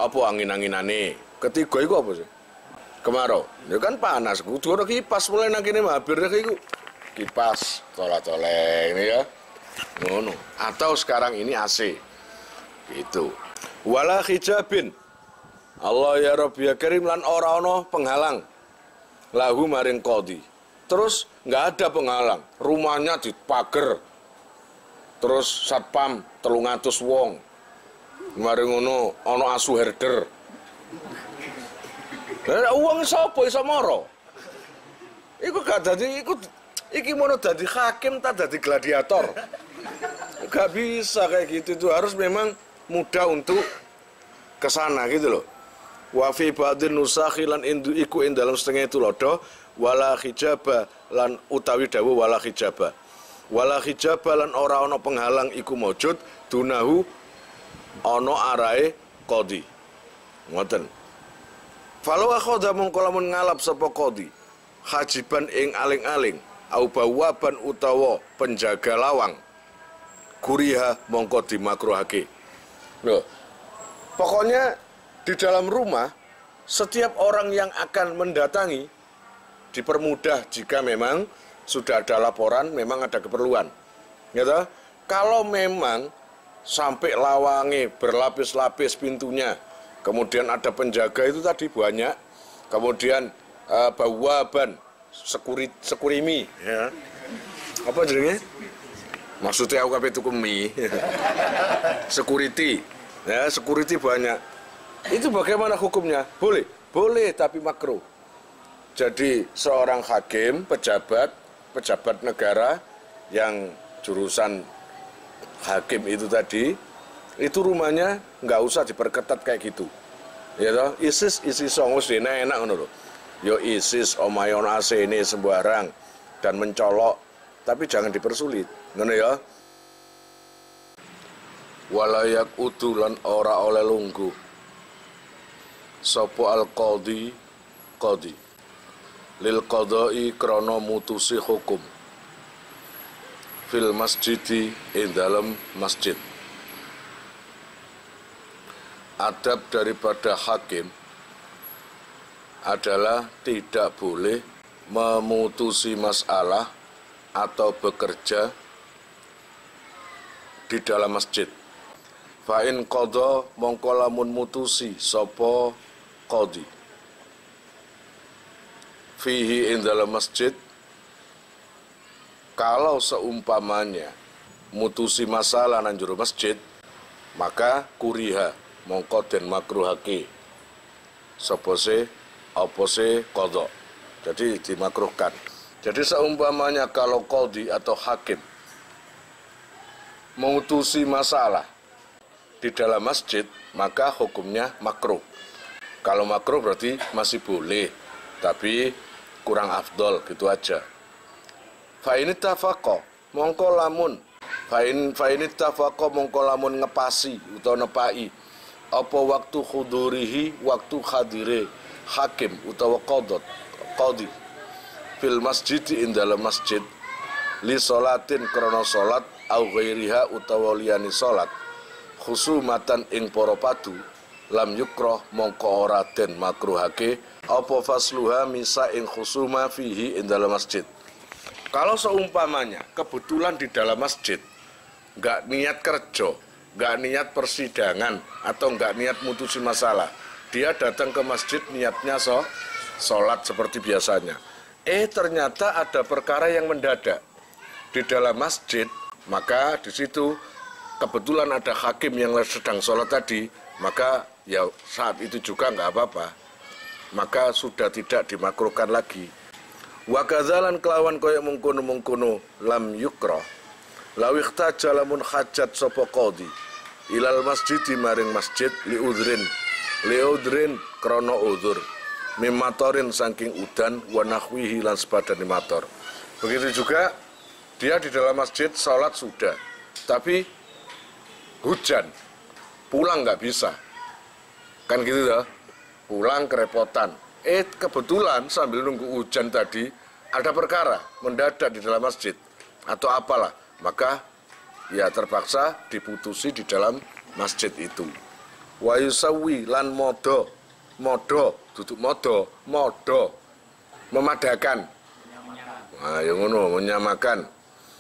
apa angin-anginane. Ketiga iku apa sih? Kemarau. Ya kan panas, kudu ana kipas mulai nang kene mabirikh iku. Kipas tolak-tolek ini ya. Ngono. Atau sekarang ini AC. Gitu. Wala hijabin. Allah ya Rabbi ya Karim lan ora ana penghalang lahu maring qadhi. Terus nggak ada penghalang. Rumahnya dipager. Terus satpam 300 wong. Mari ngono ana asu herder. Lah wong sapa iso mara? Iku gak dadi iki mono dadi hakim tak dadi gladiator. Gak bisa kayak gitu, itu harus memang mudah untuk kesana gitu loh. Wa fi ba'dhin nusakhi lan indu iku ing dalam setengah itu lodo wala hijaba lan utawi dawuh wala hijaba. Wala hijaba lan ora ana penghalang iku maujud dunahu ana arahe qadhi. Ngoten. Falau akhadha mongko lamun ngalap sapa qadhi hajiban ing aling-aling au bawaban utawa penjaga lawang kuriha mongko dimakruhake. Loh, pokoknya di dalam rumah setiap orang yang akan mendatangi dipermudah jika memang sudah ada laporan, memang ada keperluan. Gitu? Kalau memang sampai lawangi berlapis-lapis pintunya, kemudian ada penjaga itu tadi banyak, kemudian bawaban sekurimi, ya. Apa jadinya? Maksudnya aku tuku mie. Security. Ya, security banyak. Itu bagaimana hukumnya? Boleh, boleh tapi makruh. Jadi seorang hakim, pejabat negara yang jurusan hakim itu tadi, itu rumahnya nggak usah diperketat kayak gitu. Ya toh, ISIS songus dene enak ngono lho. Yo ISIS omayon AC ini sembarang dan mencolok, tapi jangan dipersulit. Ngono ya. Walayak utulan ora oleh lungguh. Sopo al qadhi lil qadai krana mutusi hukum fil masjidi ing dalam masjid. Adab daripada hakim adalah tidak boleh memutusi masalah atau bekerja di dalam masjid. Fa'in qadha mongko lamun mutusi sapa qadhi fihi ing dalam masjid, kalau seumpamanya mutusi masalah nang jero masjid, maka kuriha mongko den makruhake sapa se apa se qadha. Jadi dimakruhkan. Jadi seumpamanya kalau qadhi atau hakim memutusi masalah di dalam masjid, maka hukumnya makruh. Kalau makruh berarti masih boleh, tapi kurang afdol gitu aja. Fa ini tafaqo mongko lamun fa ini tafaqo mongko lamun ngepasi utawa nepai apa waktu khudurihi waktu hadire hakim utawa qadhi fil masjid ing dalam masjid li salatin krana salat au ghairiha utawa liyani salat khusumatan ing para padu lam yukroh mongko ora den makruhake apa fasluha misa ing khusuma fihi ing dalam masjid. Kalau seumpamanya kebetulan di dalam masjid nggak niat kerja, nggak niat persidangan atau nggak niat mutusin masalah, dia datang ke masjid niatnya sholat seperti biasanya. Ternyata ada perkara yang mendadak di dalam masjid, maka di situ kebetulan ada hakim yang sedang sholat tadi, maka ya saat itu juga nggak apa-apa, maka sudah tidak dimakruhkan lagi. Wa kadzalan kelawan kaya mungkono-mungkono lam yukra law ikhtaja lamun hajat sapa qadhi ilal masjid maring masjid liudrin krana udzur mimatorin saking udan wa nahwihi lan sepadane mator. Begitu juga dia di dalam masjid salat sudah, tapi hujan, pulang nggak bisa, kan gitu ya, pulang kerepotan. Kebetulan sambil nunggu hujan tadi ada perkara mendadak di dalam masjid atau apalah, maka ya terpaksa diputusi di dalam masjid itu. Wa yusawi lan modo duduk modo memadakan, nah yang ngono menyamakan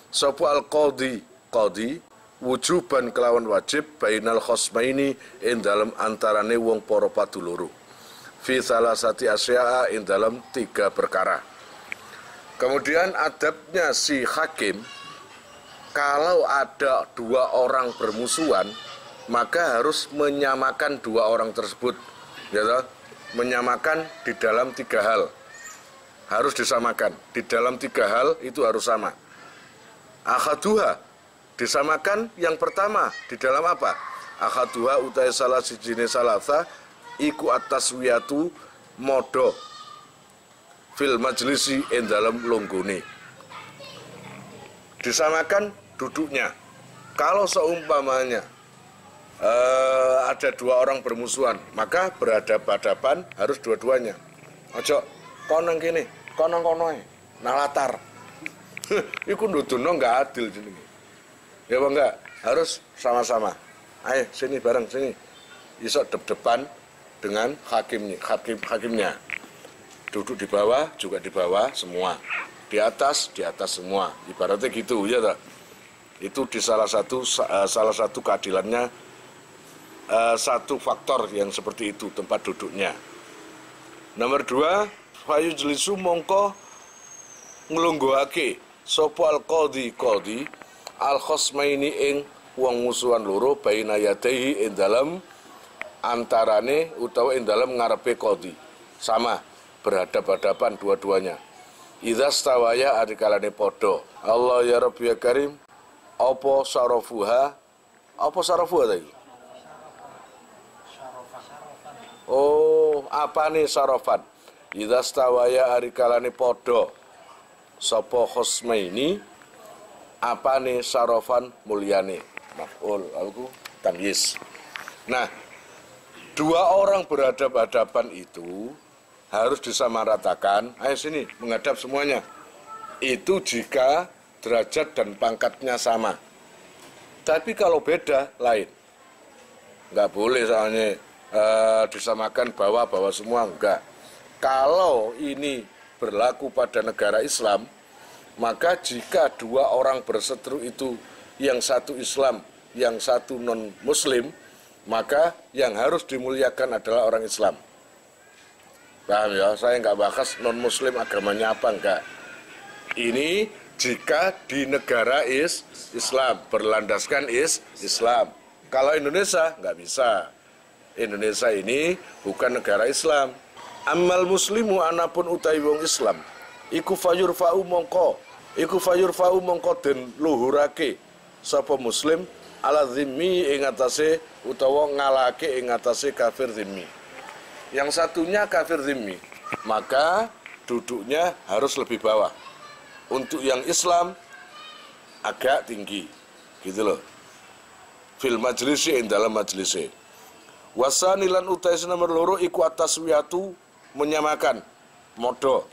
sapa al qadhi wujuban kelawan wajib bainal khosmaini ing dalam antarane wong para padu loro fi salasati asya'a ing dalam 3 perkara. Kemudian adabnya si hakim, kalau ada 2 orang bermusuhan maka harus menyamakan dua orang tersebut, ya toh? Menyamakan di dalam 3 hal. Harus disamakan. Di dalam 3 hal itu harus sama. Akhaduha, disamakan yang pertama di dalam apa? Akhaduha utai salah sijine salasa iku ataswiyatu modo fil majlisi ing dalam longgone. Disamakan duduknya. Kalau seumpamanya ada 2 orang bermusuhan, maka berhadapan-hadapan harus dua-duanya. Ojo konang kene, konang konoe, nalatar. Iku nuduno enggak adil jenenge. Ya apa enggak? Harus sama-sama. Ayo sini bareng sini. Iso dep-depan dengan hakimnya. Duduk di bawah juga di bawah semua. Di atas semua. Ibaratnya gitu ya tak? Itu di salah satu keadilannya, satu faktor yang seperti itu tempat duduknya. Nomor 2, fayujlisu mongko nglungguhake sapa al-qadhi al-khosmaini ing wong musuhan loro baina yadaihi ing dalem antarane utawa ing dalem ngarepe qadhi. Sama, berhadap-hadapan dua-duanya. Idza stawaya adikalane padha. Allah ya Rabbi ya Karim. Apa sarafuha tadi? Oh, apa nih sarofan? Idza stawaya arikalane podo sapa khosmaini apa nih sarofan mulyane maf'ul aku tamyiz. Nah, 2 orang berhadap-hadapan itu harus disamaratakan. Ayo sini menghadap semuanya. Itu jika derajat dan pangkatnya sama. Tapi kalau beda lain. Enggak boleh soalnya disamakan bawah semua, enggak. Kalau ini berlaku pada negara Islam, maka jika 2 orang berseteru itu yang satu Islam, yang satu non-Muslim, maka yang harus dimuliakan adalah orang Islam. Paham ya? Saya enggak bahas non-Muslim agamanya apa, enggak. Ini jika di negara Islam, berlandaskan Islam. Kalau Indonesia enggak bisa. Indonesia ini bukan negara Islam. Amal muslimu anapun utai wong Islam iku fayurfa'u mongko den luhurake sapa muslim ala zimmi ing atase utawa ngalahake ing atase kafir zimmi. Yang satunya kafir zimmi, maka duduknya harus lebih bawah. Untuk yang Islam agak tinggi. Gitu loh. Fil majlisi ing dalam majlisi. Wasanilan utai nomor loro iku ataswiyatu menyamakan modo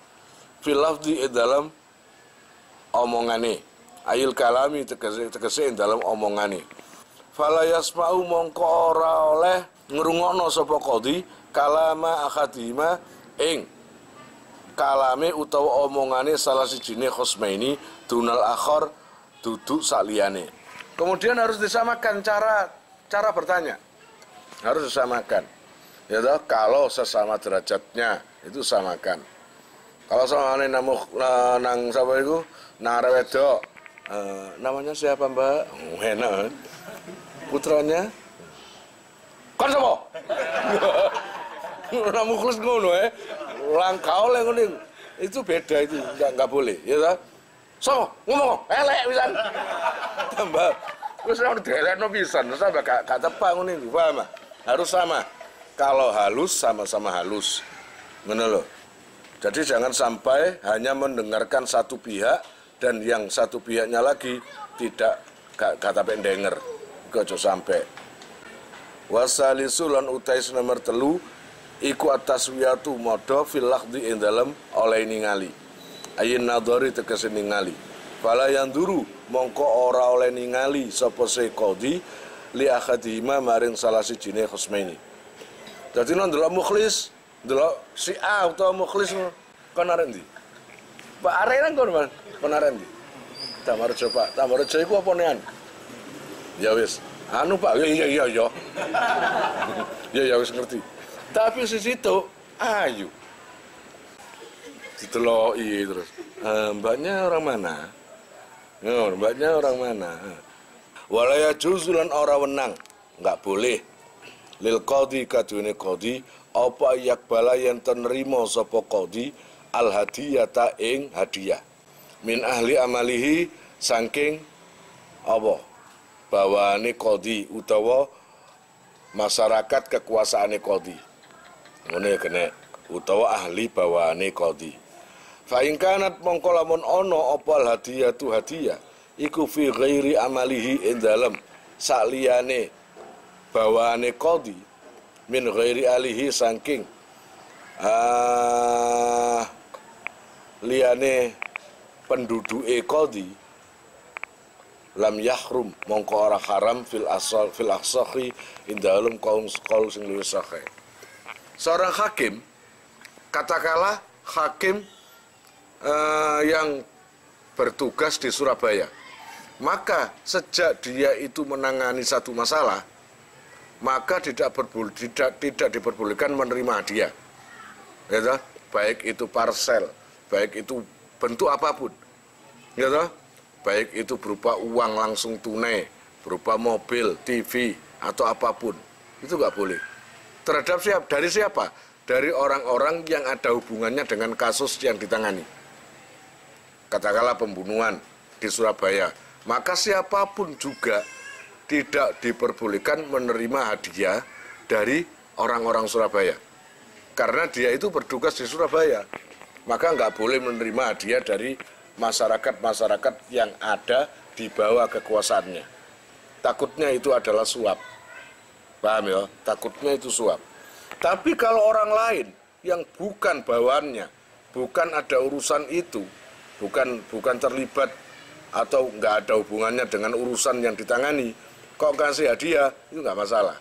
fil lafzi dalam omongane ayil kalami tegese dalam omongane fala yasma'u mongko ora oleh ngrungokno sapa qadhi kalama akhadima ing kalame utawa omongane salah sijine khosmaini dunal akhar duduk saliyane. Kemudian harus disamakan cara bertanya. Harus disamakan. Ya toh, kalau sesama derajatnya itu samakan. Kalau sama nang sapa iku nang wedok. Namanya siapa, Mbak? Enak. Putranya kan sapa? Ora mukhlis ngono langkah oleh ngono. Itu beda itu, enggak boleh, ya toh. So, ngomong elek pisan. Tambah wis ora delekno pisan, sampe gak tepak ngono iki, paham? Harus sama. Kalau halus sama-sama halus. Ngono lho. Jadi jangan sampai hanya mendengarkan satu pihak dan yang satu pihaknya lagi tidak kata pendenger. Iku aja sampai. Wasalisul lan utais nomor 3 iku ataswiyatu modo fil laqdi ing dalem oleh ningali. Ayin nadhari tegese ningali. Fala yang duru mongko ora oleh ningali sapa se qadhi li akhadihima maring salah sijine khosmaini. Dadi nek ndelok mukhlis, ndelok si A utawa mukhlis kon arek ndi? Pak arek nang kono, Man. Kon arek ndi? Tamarjo, Pak. Tamarjo iku apa nean? Ya wis. Anu Pak, iya. Ya wis ngerti. Tapi si situ ayu. Diteloki terus. Mbaknya orang mana? Mbaknya orang mana? Walaya juzulan ora wenang. enggak boleh lil qadhi kadune qadhi apa yakbala yen tenrimo sapa qadhi al hadiyata ing hadiah min ahli amalihi saking apa bawane qadhi utawa masyarakat kekuasaane qadhi ngene kene utawa ahli bawane qadhi fa in kanat mongko lamun ana apa al hadiyatu hadiah iku fi ghairi amalihi ing dalem saliyane bawane qadhi min ghairi alihi saking liyane penduduke qadhi lam yahrum mongko ora haram fil asakhi indalum kaum sing luwih sahih. Seorang hakim, katakanlah hakim yang bertugas di Surabaya, maka sejak dia itu menangani satu masalah, maka tidak diperbolehkan menerima hadiah, ya, baik itu parsel, baik itu bentuk apapun, ya, baik itu berupa uang langsung tunai, berupa mobil, TV atau apapun, itu nggak boleh. Terhadap dari siapa? Dari orang-orang yang ada hubungannya dengan kasus yang ditangani. Katakanlah pembunuhan di Surabaya, maka siapapun juga tidak diperbolehkan menerima hadiah dari orang-orang Surabaya. Karena dia itu bertugas di Surabaya, maka nggak boleh menerima hadiah dari masyarakat-masyarakat yang ada di bawah kekuasaannya. Takutnya itu adalah suap. Paham ya? Takutnya itu suap. Tapi kalau orang lain yang bukan bawaannya, bukan ada urusan itu, bukan terlibat atau nggak ada hubungannya dengan urusan yang ditangani, kok kasih hadiah, itu nggak masalah.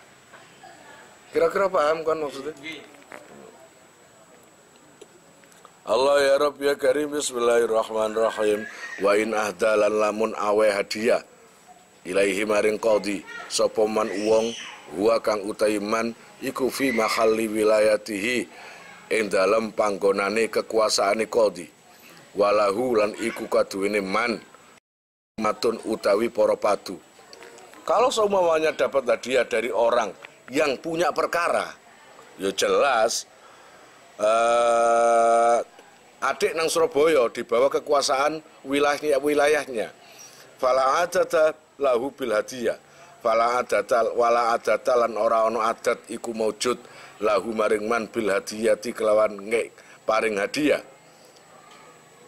Kira-kira paham kan maksudnya? Allah ya Rabb ya Karim, bismillahirrahmanirrahim. Wa in ahdalan lamun awe hadiah ilaihi maring qadhi sapa man wong huwa kang utaiman iku fi mahalli wilayatihi ing dalem panggonane kekuasaane qadhi walahu lan iku kaduwene man matun utawi para padu. Kalau semuanya dapat hadiah dari orang yang punya perkara, ya jelas adik nang Surabaya di bawah kekuasaan wilayahnya. Fala adata lahu bil hadiah. Fala adata wala adata lan ora ana adat iku maujud lahu maring man bil hadiyati kelawan ngek paring hadiah.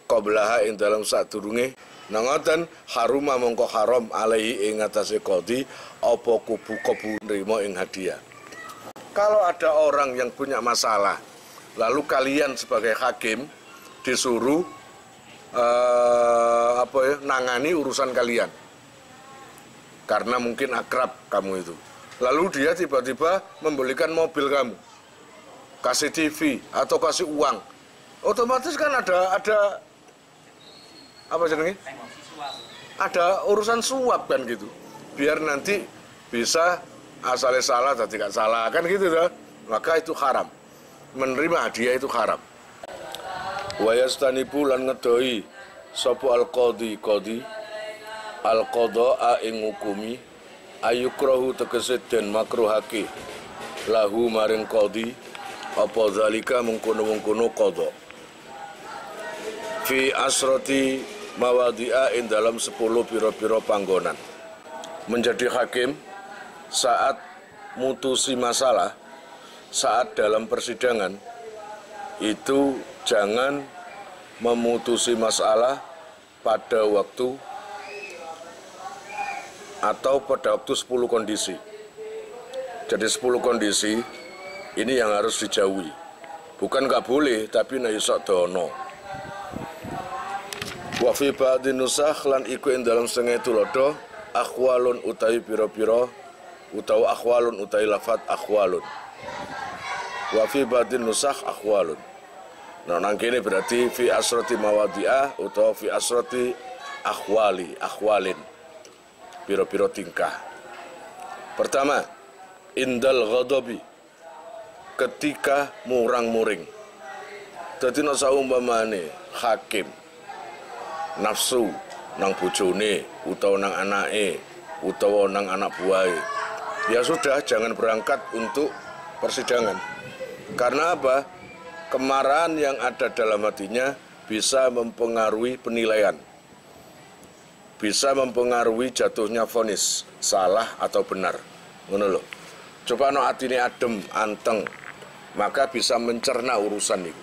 Qablaha ing dalam sadurunge nangoten haruma mongko haram alaihi ing atase qadhi apa kubu nrimo ing hadiah. Kalau ada orang yang punya masalah, lalu kalian sebagai hakim disuruh nangani urusan kalian karena mungkin akrab kamu itu, lalu dia tiba-tiba membelikan mobil kamu, kasih TV atau kasih uang, otomatis kan ada apa jenenge? Ada urusan suap kan gitu, biar nanti bisa asalnya salah atau tidak salah kan gitu dah. Maka itu haram, menerima hadiah itu haram. Wa yastanibu lan ngedoi sapa al-qadhi al-qadha ing hukumi ayukrahu tegese den makruhake lahu maring qadhi apa zalika mengkono-mengkono qadha fi asrati mawadhi'a ing dalam 10 pira-pira panggonan. Menjadi hakim saat mutusi masalah, saat dalam persidangan itu jangan memutusi masalah pada waktu atau pada waktu 10 kondisi. Jadi 10 kondisi ini yang harus dijauhi. Bukan nggak boleh, tapi na iso dono. Wa fi ba'dhin nusakh lan iku ing dalam setengah tulodo akhwalun utawi pira-pira utawa akhwalun utawi lafat akhwalun. Wa fi ba'dhin nusakh akhwalun. Nah, nang kene berarti fi asrati mawadhi'ah utawa fi asrati akhwalin. Piro-piro tingkah. Pertama, indal ghadabi, ketika murang-muring. Dadi nek saumpamane hakim nafsu nang bojone utawa nang anake utawa nang anak buahe ya sudah, jangan berangkat untuk persidangan. Karena apa? Kemarahan yang ada dalam hatinya bisa mempengaruhi penilaian, bisa mempengaruhi jatuhnya vonis salah atau benar. Ngono lho. Coba no atine adem, anteng, maka bisa mencerna urusan itu.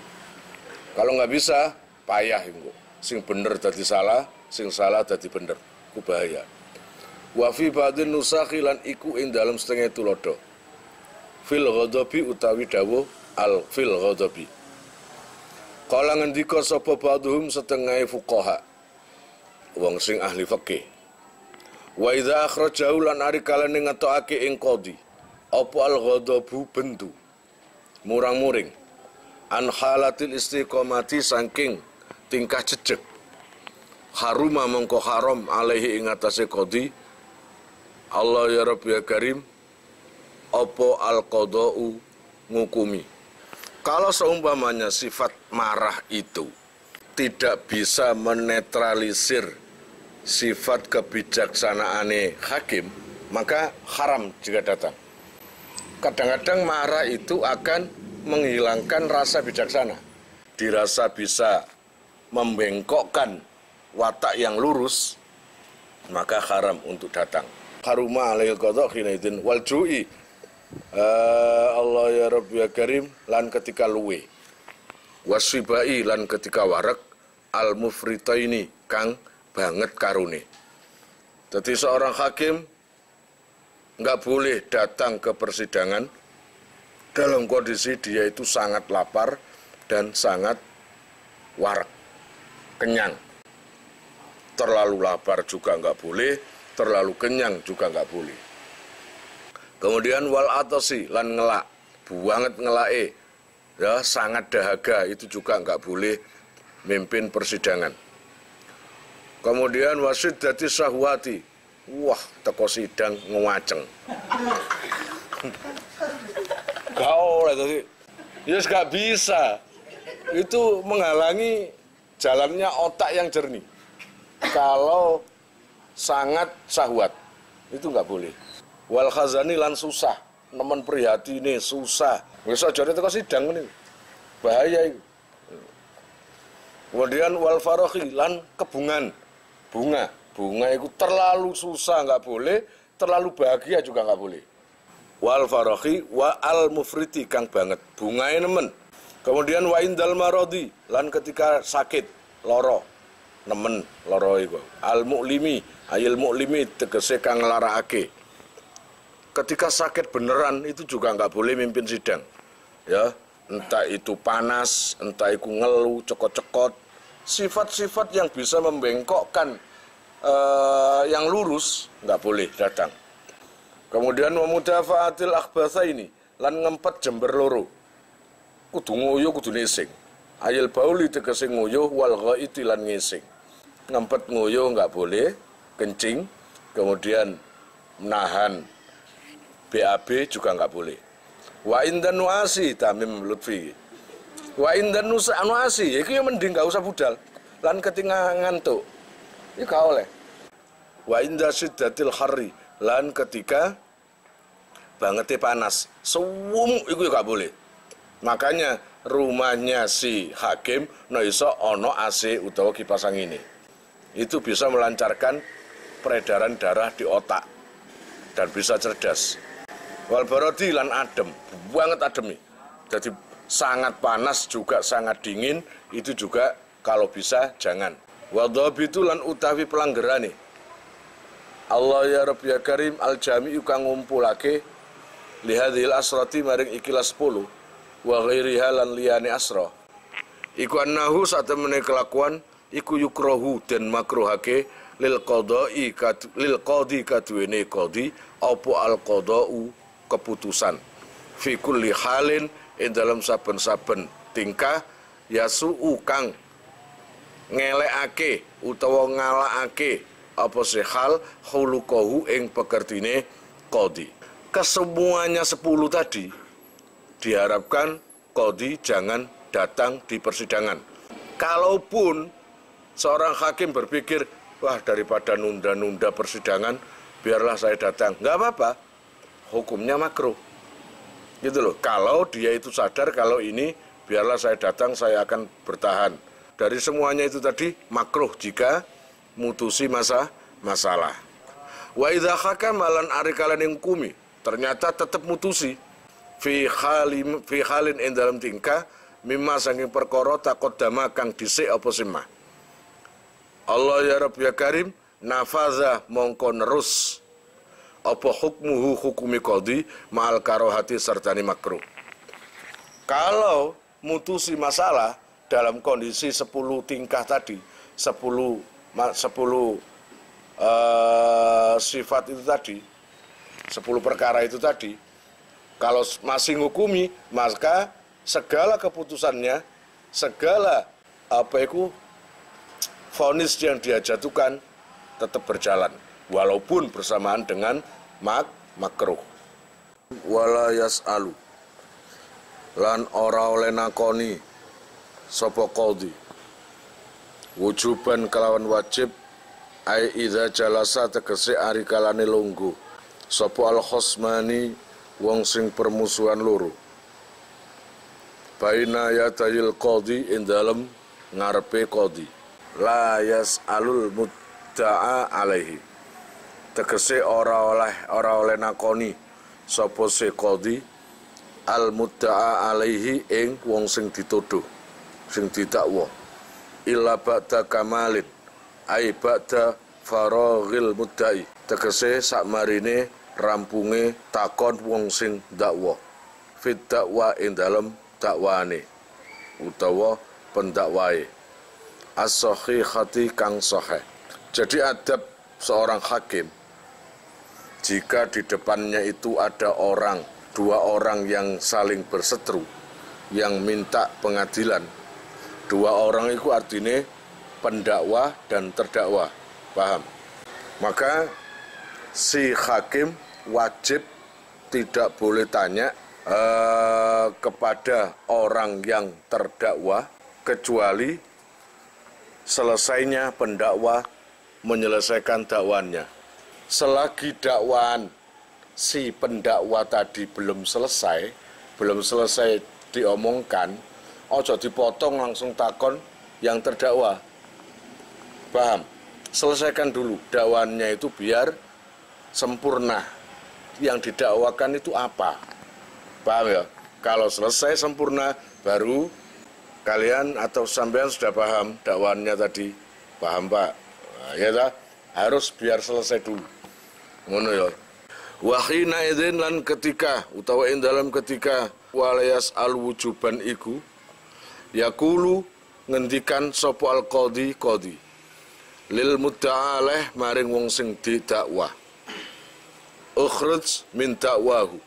Kalau nggak bisa, payah itu. Sing bener dadi salah, sing salah dadi bener. Ku bahaya. Wa fi ba'dhin nusakhi lan iku ing dalam setengah tulodo. Fil ghadabi utawi dawuh al fil ghadabi. Kala ngendika sapa ba'dhum setengah fuqaha. Wong sing ahli fikih. Wa idza akhrajahu lan ari kalane ngetokake ing qadhi. Apa al ghadabu bendu. Murang-muring. An halatil istiqomati saking tingkah jejeg. Haruma mongko haram alaihi ing atase qadhi. Allah ya Rabbi ya Karim. Apa al qada'u ngukumi. Kalau seumpamanya sifat marah itu tidak bisa menetralisir sifat kebijaksanaane hakim, maka haram jika datang. Kadang-kadang marah itu akan menghilangkan rasa bijaksana. Dirasa bisa membengkokkan watak yang lurus, maka haram untuk datang. Haruma alaihil qadha' khinaidin wal ju'i. Allah ya Rabbi ya Karim lan ketika luwe. Wasibai lan ketika warek al mufritaini kang banget karune. Jadi seorang hakim nggak boleh datang ke persidangan dalam kondisi dia itu sangat lapar dan sangat warak, kenyang. Terlalu lapar juga nggak boleh, terlalu kenyang juga nggak boleh. Kemudian wal atosi lan ngelak, banget ngelae, ya sangat dahaga itu juga nggak boleh mimpin persidangan. Kemudian wasid dati syahwati, wah teko sidang ngewaceng. Kau lah tadi, ya nggak bisa. Itu menghalangi jalannya otak yang jernih. Kalau sangat syahwat, itu nggak boleh. Wal khazani lan susah, nemen prihatine susah. Wis aja teko sidang ini. Bahaya itu. Kemudian wal farahi lan kebungan. Bunga itu terlalu susah nggak boleh, terlalu bahagia juga nggak boleh. Wal farahi wa al mufriti kang banget, bungae nemen. Kemudian wa indal marodi lan ketika sakit, loro, nemen loro iku. Al mu'limi, ayil mu'limi tegese kang nglarakake. Ketika sakit beneran itu juga nggak boleh mimpin sidang. Ya, entah itu panas, entah itu ngeluh, cekot-cekot. Sifat-sifat yang bisa membengkokkan yang lurus nggak boleh datang. Kemudian wamudafaatil akhbatha ini lan ngempet jember loro. Kudu nguyuh kudu ngising. Ayil bauli tegese nguyuh wal ghaiti lan ngising. Ngempet nguyuh nggak boleh, kencing, kemudian menahan BAB juga nggak boleh. Wa indan nuasi tamim lutfi. Wa indan nuasi, itu yang mending nggak usah budal. Lan ketika ngantuk, itu gak oleh. Wa inda syiddatil harri, lan ketika bangetnya panas, sewum itu gak boleh. Makanya rumahnya si hakim, no iso ono AC utawa kipas angin ini. Itu bisa melancarkan peredaran darah di otak dan bisa cerdas. Wal barodi lan adem, banget adem nih. Jadi sangat panas juga sangat dingin, itu juga kalau bisa jangan. Wadhabitu lan utawi pelanggarane. Allah ya Rabbi ya Karim al jami'u kang ngumpulake li hadhil asrati maring ikilah 10 wa ghairiha lan liyane asra. Iku annahu satemene kelakuan iku yukrahu den makruhake lil qadhi kaduwene qadhi apa al qada'u keputusan fi kulli halin ing dalam saben-saben tingkah yasu'u kang ngelekake utawa ngalakake apa sih hal khuluquhu ing pekertine qadhi. Kesemuanya 10 tadi diharapkan qadhi jangan datang di persidangan. Kalaupun seorang hakim berpikir, wah daripada nunda-nunda persidangan, biarlah saya datang. Nggak apa-apa. hukumnya makruh. Gitu loh. Kalau dia itu sadar kalau ini biarlah saya datang, saya akan bertahan. Dari semuanya itu tadi makruh jika mutusi masalah. Wa idza hakama lan ari kalaning hukumi, ternyata tetap mutusi fi halin ing dalam tingkah mimma saking perkara taqaddama kang dhisik apa simah. Allah ya Rabb ya Karim nafaza mongko nerus apa hukmuhu hukumi qadhi ma'al karohati sertani makruh. Kalau mutusi masalah dalam kondisi 10 tingkah tadi, 10 sifat itu tadi, 10 perkara itu tadi, kalau masih ngukumi, maka segala keputusannya, segala vonis yang dia jatuhkan tetap berjalan, walaupun bersamaan dengan makruh. Wala yas'alu lan ora oleh nakoni sapa qadhi wujuban kelawan wajib ai idza jalasa tegese ari kalane lungguh sapa al khosmani wong sing permusuhan loro baina yadayil qadhi ing dalem ngarepe qadhi la yas'alul mudda'a alaihi tegese ora oleh nakoni sapa se qadhi al mudda'a alaihi ing wong sing dituduh sing didakwa illa ba'da kamalin ai ba'da faraghil mudda'i tegese sakmarine rampunge takon wong sing dakwa fit dakwa ing dalem dakwane utawa pendakwae as-sahihati kang sahih. Jadi adab seorang hakim jika di depannya itu ada dua orang yang saling berseteru, yang minta pengadilan, dua orang itu artinya pendakwa dan terdakwa, paham? Maka si hakim wajib tidak boleh tanya kepada orang yang terdakwa kecuali selesainya pendakwa menyelesaikan dakwaannya. Selagi dakwaan si pendakwa tadi belum selesai diomongkan, ojo dipotong langsung takon yang terdakwa. Paham? Selesaikan dulu dakwaannya itu biar sempurna. Yang didakwakan itu apa? Paham ya? Kalau selesai sempurna baru kalian atau sampean sudah paham dakwaannya tadi. Paham, Pak? Nah, ya tak? Harus biar selesai dulu. Ngono ya. Wahina idzin lan ketika utawa ing dalam ketika walayas al wujuban iku yaqulu ngendikan sapa al qadhi lil mudda'aleh maring wong sing didakwa ukhruj min dakwahu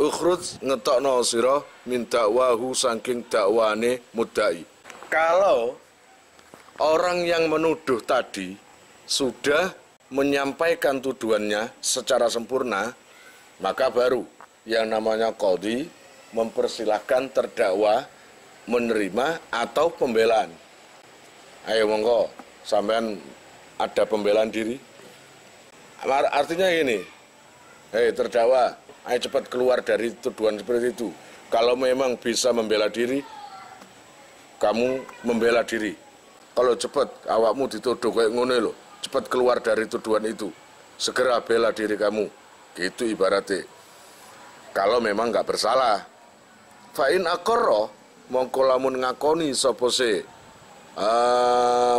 ukhruj ngetokno sira min dakwahu saking dakwane mudda'i. Kalau orang yang menuduh tadi sudah menyampaikan tuduhannya secara sempurna, maka baru yang namanya qadhi mempersilahkan terdakwa menerima atau pembelaan. Ayo monggo, sampean ada pembelaan diri. Artinya ini, hei terdakwa, ayo cepat keluar dari tuduhan seperti itu. Kalau memang bisa membela diri, kamu membela diri. Kalau cepat awakmu dituduh kayak ngono lho, cepat keluar dari tuduhan itu, segera bela diri kamu, gitu ibaratnya. Kalau memang nggak bersalah, fa'in aqarra mongko lamun ngakoni sapa se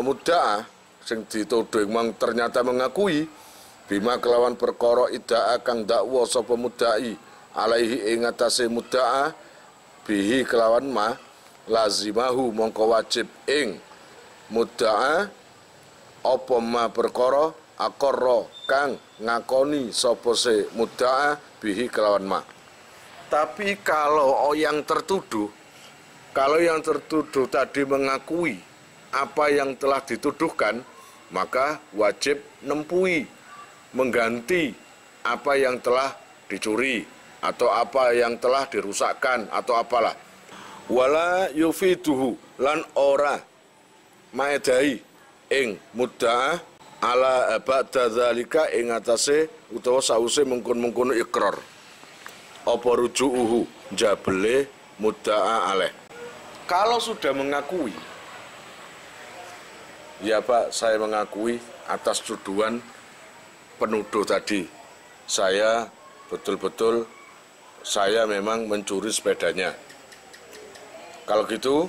mudda'a sing dituduh memang ternyata mengakui bima kelawan perkara idda'a kang dakwa sapa mudda'i alaihi ing atase mudda'a bihi kelawan ma lazimahu mongko wajib ing mudda'a apa ma perkara aqarra kang ngakoni sapa se mudda'a bihi kelawan ma. Tapi kalau yang tertuduh tadi mengakui apa yang telah dituduhkan, maka wajib nempui, mengganti apa yang telah dicuri atau apa yang telah dirusakkan atau apalah. Wala yufiduhu lan ora maedai ing mudda'a ala ba'da dzalika ing atase utawa sause mengkon-mengkono ikrar. apa rujuuhu jabele mudda'a alaih. Kalau sudah mengakui, ya Pak, saya mengakui atas tuduhan penuduh tadi, saya betul-betul saya memang mencuri sepedanya. Kalau gitu,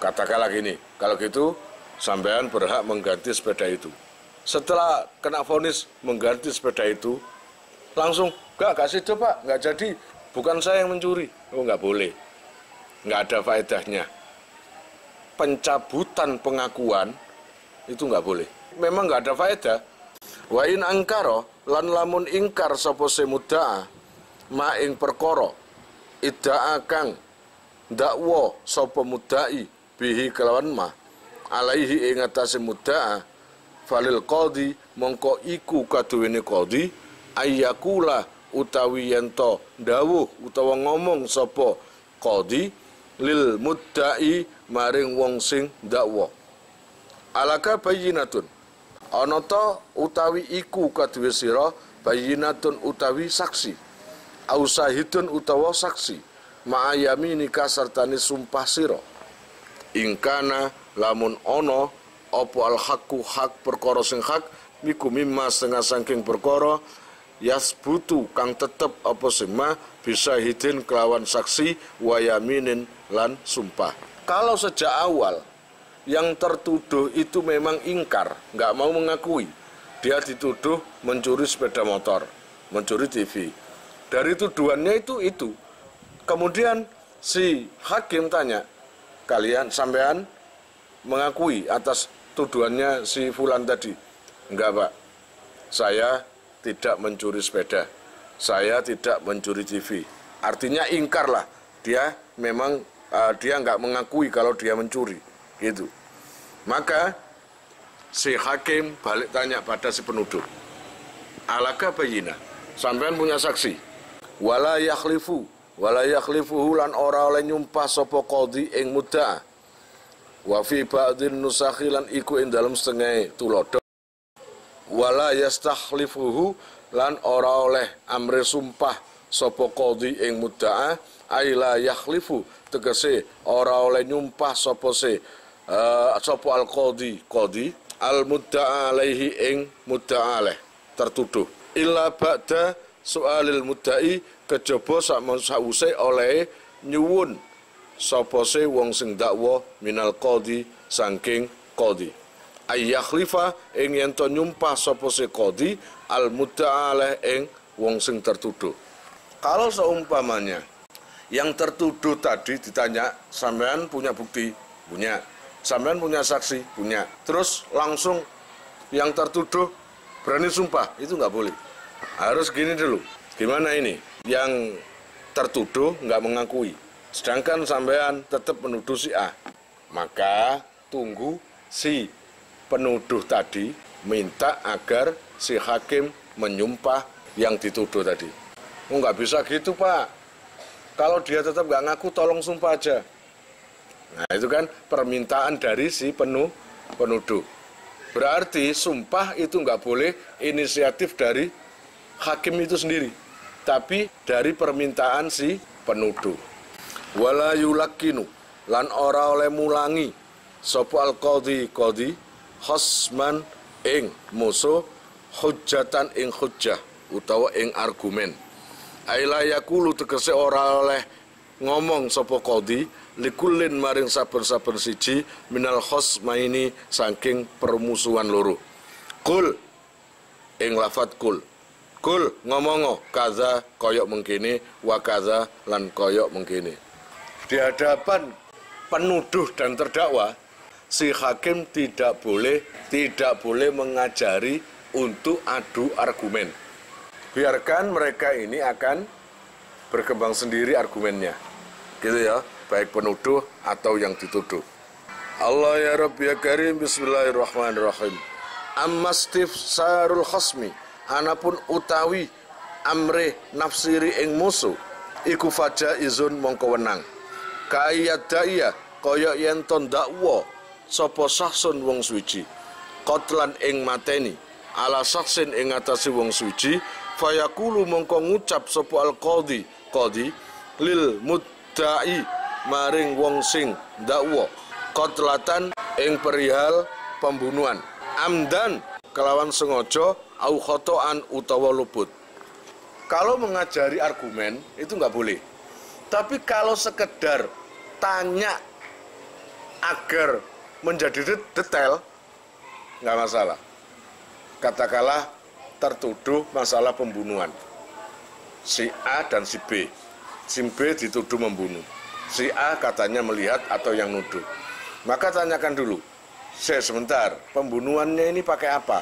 katakanlah gini, kalau gitu sampean berhak mengganti sepeda itu. Setelah kena vonis mengganti sepeda itu, langsung, gak situ Pak, gak jadi, bukan saya yang mencuri. Oh, gak boleh, gak ada faedahnya. Pencabutan pengakuan itu gak boleh, memang gak ada faedah. Wa in angkaro lan lamun ingkar sapa se mudda'a ma ing perkara idda'a kang dakwa sapa mudda'i bihi kelawan ma alaihi ing atase mudda'a falil qadhi mongko iku kaduwene qadhi ayyakula utawi yento dawuh utawa ngomong sapa qadhi lil mudda'i maring wong sing dakwa alaka bayyinatun ana ta utawi iku kaduwe sira bayyinatun utawi saksi au sahidun utawa saksi ma'ayami nikah sartani sumpah sira ingkana lamun ono apa al haqqu hak perkara sing hak miku mimma setengah saking perkara yasbutu kang tetep apa sing ma bisa hidin kelawan saksi wa yaminin lan sumpah. Kalau sejak awal yang tertuduh itu memang ingkar, nggak mau mengakui, dia dituduh mencuri sepeda motor, mencuri TV. Dari tuduhannya itu. Kemudian si hakim tanya, kalian sampean mengakui atas tuduhannya si fulan tadi? Enggak Pak, saya tidak mencuri sepeda, saya tidak mencuri TV. Artinya ingkar lah, dia memang dia nggak mengakui kalau dia mencuri, gitu. Maka si hakim balik tanya pada si penuduh, alaka bayina, sampean punya saksi? Wala yakhlifuhu lan ora oleh nyumpah sapa qadhi ing mudda'a. Wa fi ba'dhin nusakhi lan iku ing dalem setengah tulodo. Wala yastakhlifuhu lan ora oleh amre sumpah sapa qadhi ing mudda'a ay la yakhlifu tegese ora oleh nyumpah sapa sapa al qadhi al mudda'a alaihi ing mudda'a alaih tertuduh illa ba'da soalil mudda'i kejaba sause oleh nyuwun sapa se wong sing dakwa minal qadhi saking qadhi ay yakhlifa ing yen to nyumpah sapa se qadhi al mudda'a alaih ing wong sing tertuduh. Kalau seumpamanya yang tertuduh tadi ditanya, sampean punya bukti? Punya. Sampean punya saksi? Punya. Terus langsung yang tertuduh berani sumpah? Itu nggak boleh. Harus gini dulu. Gimana ini? Yang tertuduh nggak mengakui. Sedangkan sampean tetap menuduh si A. Maka tunggu si penuduh tadi minta agar si hakim menyumpah yang dituduh tadi. Oh, nggak bisa gitu Pak. Kalau dia tetap nggak ngaku, tolong sumpah aja. Nah itu kan permintaan dari si penuduh. Berarti sumpah itu nggak boleh inisiatif dari hakim itu sendiri, tapi dari permintaan si penuduh. Wala yulakkinu lan ora oleh mulangi sapa al qadhi khosman ing musuh hujjatan ing hujjah utawa ing argumen. Aila yakulu tegese ora oleh ngomong sapa qadhi likullin maring saben-saben siji minal khosmaini saking permusuhan loro. Kul ing lafat kul ngomongo kaza koyok mengkini wa kaza lan koyok mengkini. Di hadapan penuduh dan terdakwa, si hakim tidak boleh mengajari untuk adu argumen. Biarkan mereka ini akan berkembang sendiri argumennya, gitu ya, baik penuduh atau yang dituduh. Allah ya Rabbi ya Karim, bismillahirrahmanirrahim. Ammastif sarul khasmi, anapun utawi amre nafsiri ing musuh, iku faja izun mongko wenang. Kayat daya kaya yen ton dakwa sapa sahsun wong suci, qatlan ing mateni, ala saksin ing atase wong suci. Fayaqulu mongko ngucap sapa al qadhi qadi lil mudda'i maring wong sing ndakwa qatlatan ing perihal pembunuhan amdan kelawan sengaja au khotoan utawa luput. Kalau mengajari argumen itu nggak boleh. Tapi kalau sekedar tanya agar menjadi detail nggak masalah. Katakanlah tertuduh masalah pembunuhan si A dan si B. Si B dituduh membunuh. Si A katanya melihat atau yang nuduh. Maka tanyakan dulu, sebentar, pembunuhannya ini pakai apa?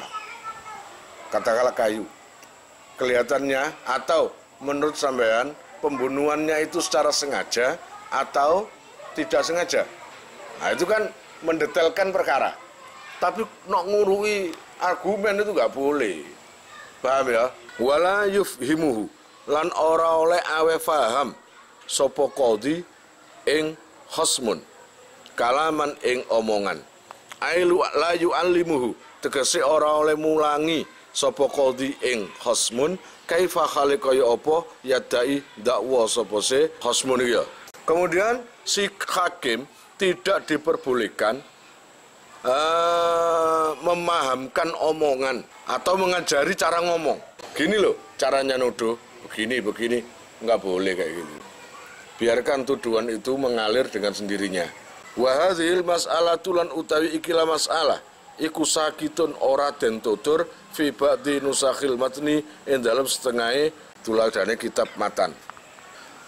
Katakanlah kayu. Kelihatannya atau menurut sampean pembunuhannya itu secara sengaja atau tidak sengaja. Nah itu kan mendetailkan perkara. Tapi nak ngurui argumen itu nggak boleh. Paham ya? Wala yufhimuhu lan ora oleh awe faham sapa qadhi ing khasmun kalaman ing omongan. Ailu la yu'allimuhu tegese ora oleh mulangi sapa qadhi ing khasmun kaifa khali kaya apa yadai dakwa sapa se khasmun ya. Kemudian si hakim tidak diperbolehkan memahamkan omongan atau mengajari cara ngomong. Gini loh caranya nuduh, begini, nggak boleh kayak gini. Biarkan tuduhan itu mengalir dengan sendirinya. Wa hadzil mas'alatu lan utawi ikilah masalah iku sakitun ora den tutur fi ba'di nusakhil matni ing dalam setengah tuladane kitab matan.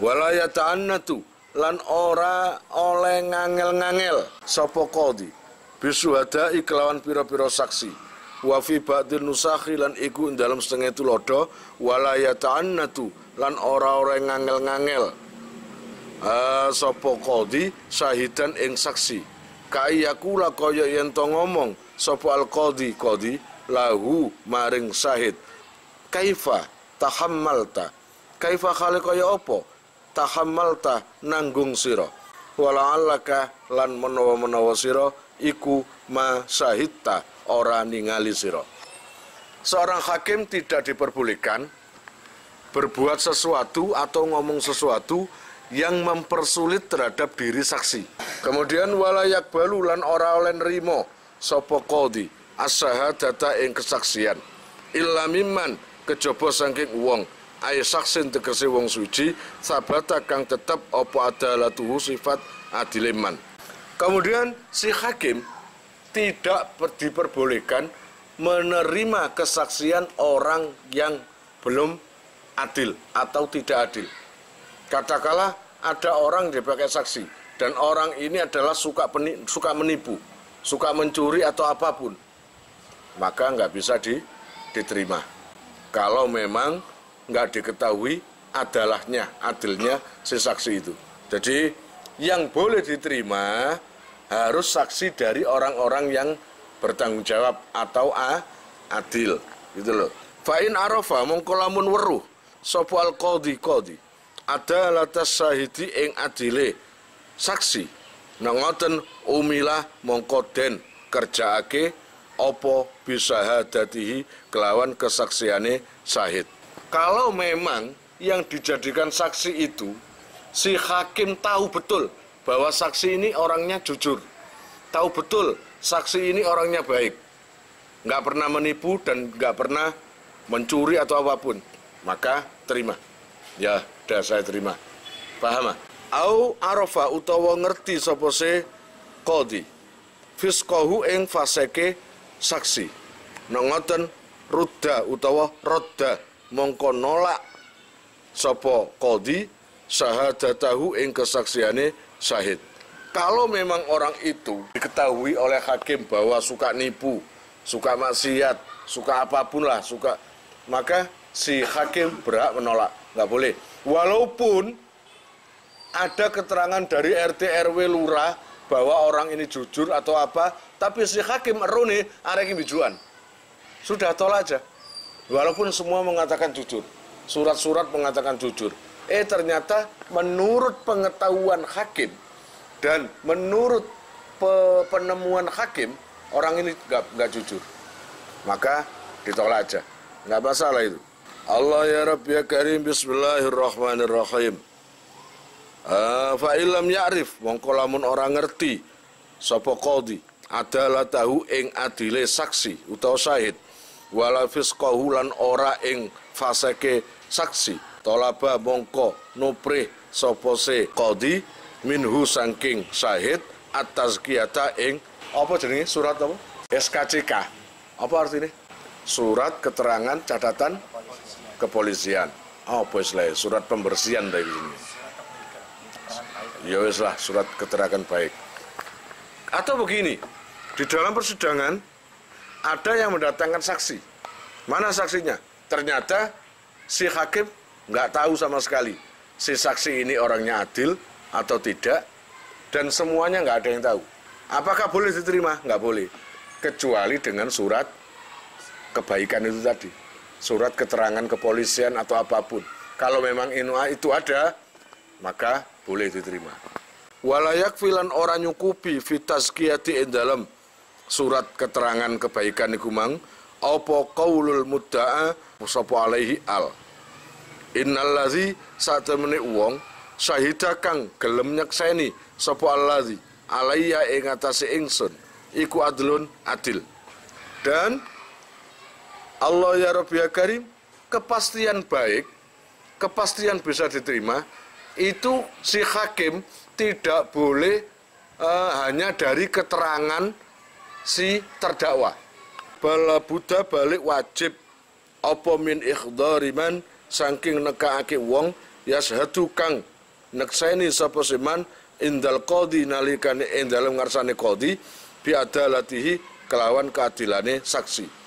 Wala yata'annatu lan ora oleh ngangel-ngangel sapa qadhi bisuhada kelawan pira-pira saksi. Wa fi ba'di nusakhi lan iku ing dalam setengah tulodo wala yata'annatu lan ora ngangel-ngangel sapa qadhi syahidan ing saksi. Kayakula kaya yen to ngomong sapa al-qadhi lahu maring syahid kaifa tahammalta kaifa khali kaya apa tahammalta nanggung sira wala'allaka lan menawa sira iku ma syahidta ora ningali sira. Seorang hakim tidak diperbolehkan berbuat sesuatu atau ngomong sesuatu yang mempersulit terhadap diri saksi. Kemudian walayak balulan ora oleh nrimo sapa qadhi as-syahadata ing kesaksian illa mimman kejaba saking wong ay saksin tegese wong suci sabata kang tetep apa adalatuhu sifat adileman. Kemudian si hakim tidak diperbolehkan menerima kesaksian orang yang belum adil atau tidak adil. Katakanlah ada orang dipakai saksi dan orang ini adalah suka menipu, suka mencuri atau apapun, maka nggak bisa diterima. Kalau memang nggak diketahui adilnya si saksi itu. Jadi yang boleh diterima harus saksi dari orang-orang yang bertanggung jawab atau adil, gitu loh. Fa'in arafa mongko lamun weruh sapa al-qadhi ada latas syahidi ing adile saksi nangoten umilah mongko den kerjaake apa bisahadatihi kelawan kesaksiane syahid. Kalau memang yang dijadikan saksi itu si hakim tahu betul bahwa saksi ini orangnya jujur, tahu betul saksi ini orangnya baik, nggak pernah menipu dan nggak pernah mencuri atau apapun, maka terima. Ya, dah saya terima. Paham? Au arafa utawa ngerti sapa se qadhi fisqahu ing faseke saksi. Nek ngoten rudda utawa rodda mongko nolak sapa qadhi syahadatahu ing kesaksiane syahid. Kalau memang orang itu diketahui oleh hakim bahwa suka nipu, suka maksiat, suka apapun lah, maka si hakim berhak menolak, nggak boleh. Walaupun ada keterangan dari RT RW lurah bahwa orang ini jujur atau apa, tapi si hakim erone arek bijuan. Sudah tolak aja. Walaupun semua mengatakan jujur, surat-surat mengatakan jujur. Ternyata menurut pengetahuan hakim dan menurut penemuan hakim orang ini nggak jujur, maka ditolak aja, nggak masalah itu. Allah ya Rabbi ya Karim, bismillahirrahmanirrahim. Fa illam ya'rif, mongko lamun ora ngerti sapa qadhi adalah tahu ing adile saksi utawa syahid, wala fisqahu lan ora ing faseke saksi, tolaba mongko nuprih sapa se qadhi minhu saking syahid at-tazkiyata ing apa jenenge surat apa? SKCK. Apa artinya? Surat keterangan catatan kepolisian. Oh, bos lah, surat pembersihan dari sini. Ya wis lah, surat keterangan baik. Atau begini, di dalam persidangan ada yang mendatangkan saksi. Mana saksinya? Ternyata si hakim nggak tahu sama sekali si saksi ini orangnya adil atau tidak, dan semuanya nggak ada yang tahu. Apakah boleh diterima? Nggak boleh, kecuali dengan surat kebaikan itu tadi, surat keterangan kepolisian atau apapun. Kalau memang itu ada, maka boleh diterima. Walayak filan orang nyukupi fitazkiyati ing dalam surat keterangan kebaikan iku mang apa qaulul mudda'a sapa alaihi al innallazi satemene wong syahida kang gelem nyekseni sapa allazi alaiya ing atase ingsun iku adlun adil. Dan Allah ya Rabbi ya Karim, kepastian baik, kepastian bisa diterima, itu si hakim tidak boleh hanya dari keterangan si terdakwa. Bala Buddha balik wajib apa min ikhdari man saking nekaake wong yashhadu kang nekseni sapa seman indal qadhi nalikane ing dalem ngarsane qadhi bi adalatihi kelawan keadilane saksi.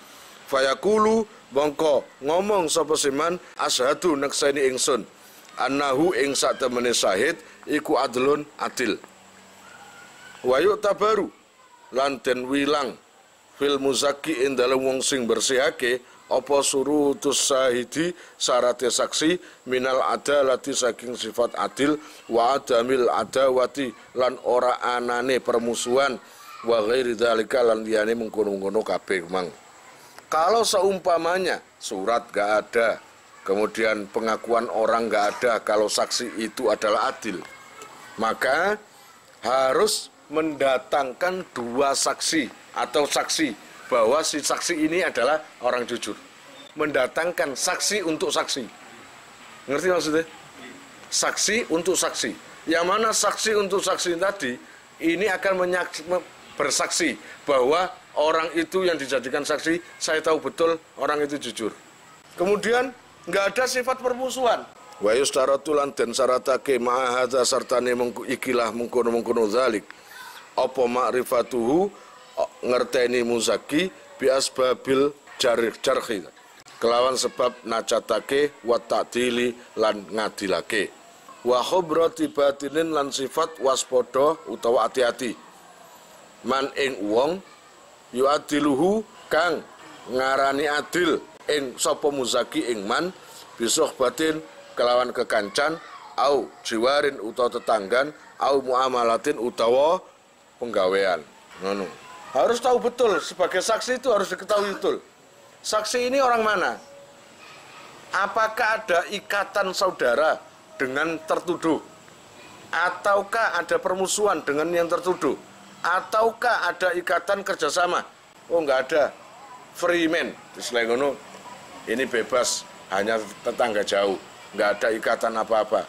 Fayaqulu mongko ngomong sapa seman asyhadu nekseni ingsun annahu ing satemene syahid iku adlun adil. Wa yu'tabaru lan den wilang fil muzakki ing dalem wong sing bersihake apa surutus syahidi syarate saksi minal adalati saking sifat adil wa adamil adawati lan ora anane permusuhan wa ghairi dzalika lan liyane mengkono-kono kabeh mang. Kalau seumpamanya surat gak ada, kemudian pengakuan orang gak ada, kalau saksi itu adalah adil, maka harus mendatangkan dua saksi atau saksi bahwa si saksi ini adalah orang jujur. Mendatangkan saksi untuk saksi. Ngerti maksudnya? Saksi untuk saksi. Yang mana saksi untuk saksi tadi ini akan bersaksi bahwa orang itu yang dijadikan saksi, saya tahu betul orang itu jujur. Kemudian nggak ada sifat permusuhan. Wa yustaratu lan den syaratake ma'a hadza sartane ikilah mengkono-mengkono zalik. Apa ma'rifatuhu ngerteni muzaki bi asbabil jarhi. Kelawan sebab nacatake wa ta'dili lan ngadilake. Wa khubrati batinin lan sifat waspada utawa hati-hati. Man ing wong yu'adiluhu kang ngarani adil ing sapa muzaki ing man bisohbatin kelawan kekancan au jiwarin utawa tetanggan au muamalatin utawa penggawean. Ngono. Harus tahu betul, sebagai saksi itu harus diketahui betul. Saksi ini orang mana? Apakah ada ikatan saudara dengan tertuduh? Ataukah ada permusuhan dengan yang tertuduh? Ataukah ada ikatan kerjasama? Oh, enggak ada. Free man, selain ngono, ini bebas, hanya tetangga jauh, enggak ada ikatan apa-apa.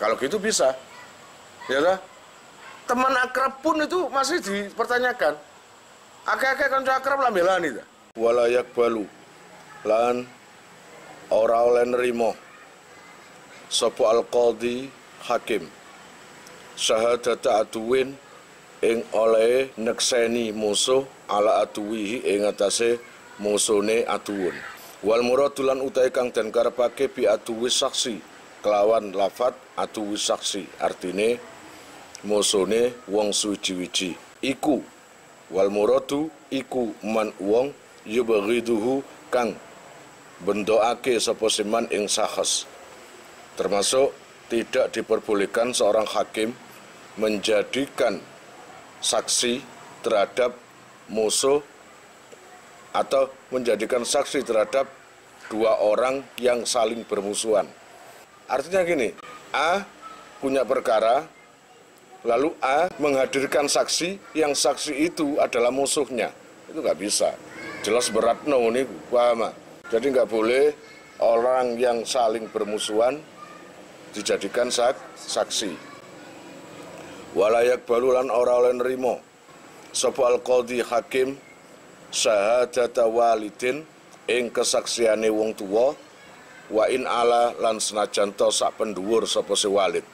Kalau gitu bisa, ya lah. Teman akrab pun itu masih dipertanyakan. Akeh-akeh kanca akrab lah belani ta. Walayak balu lan ora oleh nerimo sapa al-qadhi hakim syahadata aduwin ing oleh nekseni musuh ala aduwihi ing atase musune aduun. Wal muradu lan utahe kang den karepake bi aduwi saksi kelawan lafat aduwi saksi artine musune wong suci-wici iku wal muradu iku man wong yubghiduhu kang bendoake sapa seman ing sakhs. Termasuk tidak diperbolehkan seorang hakim menjadikan saksi terhadap musuh atau menjadikan saksi terhadap dua orang yang saling bermusuhan. Artinya gini, A punya perkara, lalu A menghadirkan saksi yang saksi itu adalah musuhnya. Itu nggak bisa. Jelas berat no nih, paham? Jadi nggak boleh orang yang saling bermusuhan dijadikan saksi. Walayak balulan ora oleh nerimo sapa al-qadhi hakim syahadata walidin ing kesaksiane wong tuwa wa in ala lan senajan to sak pendhuwur sapa si walid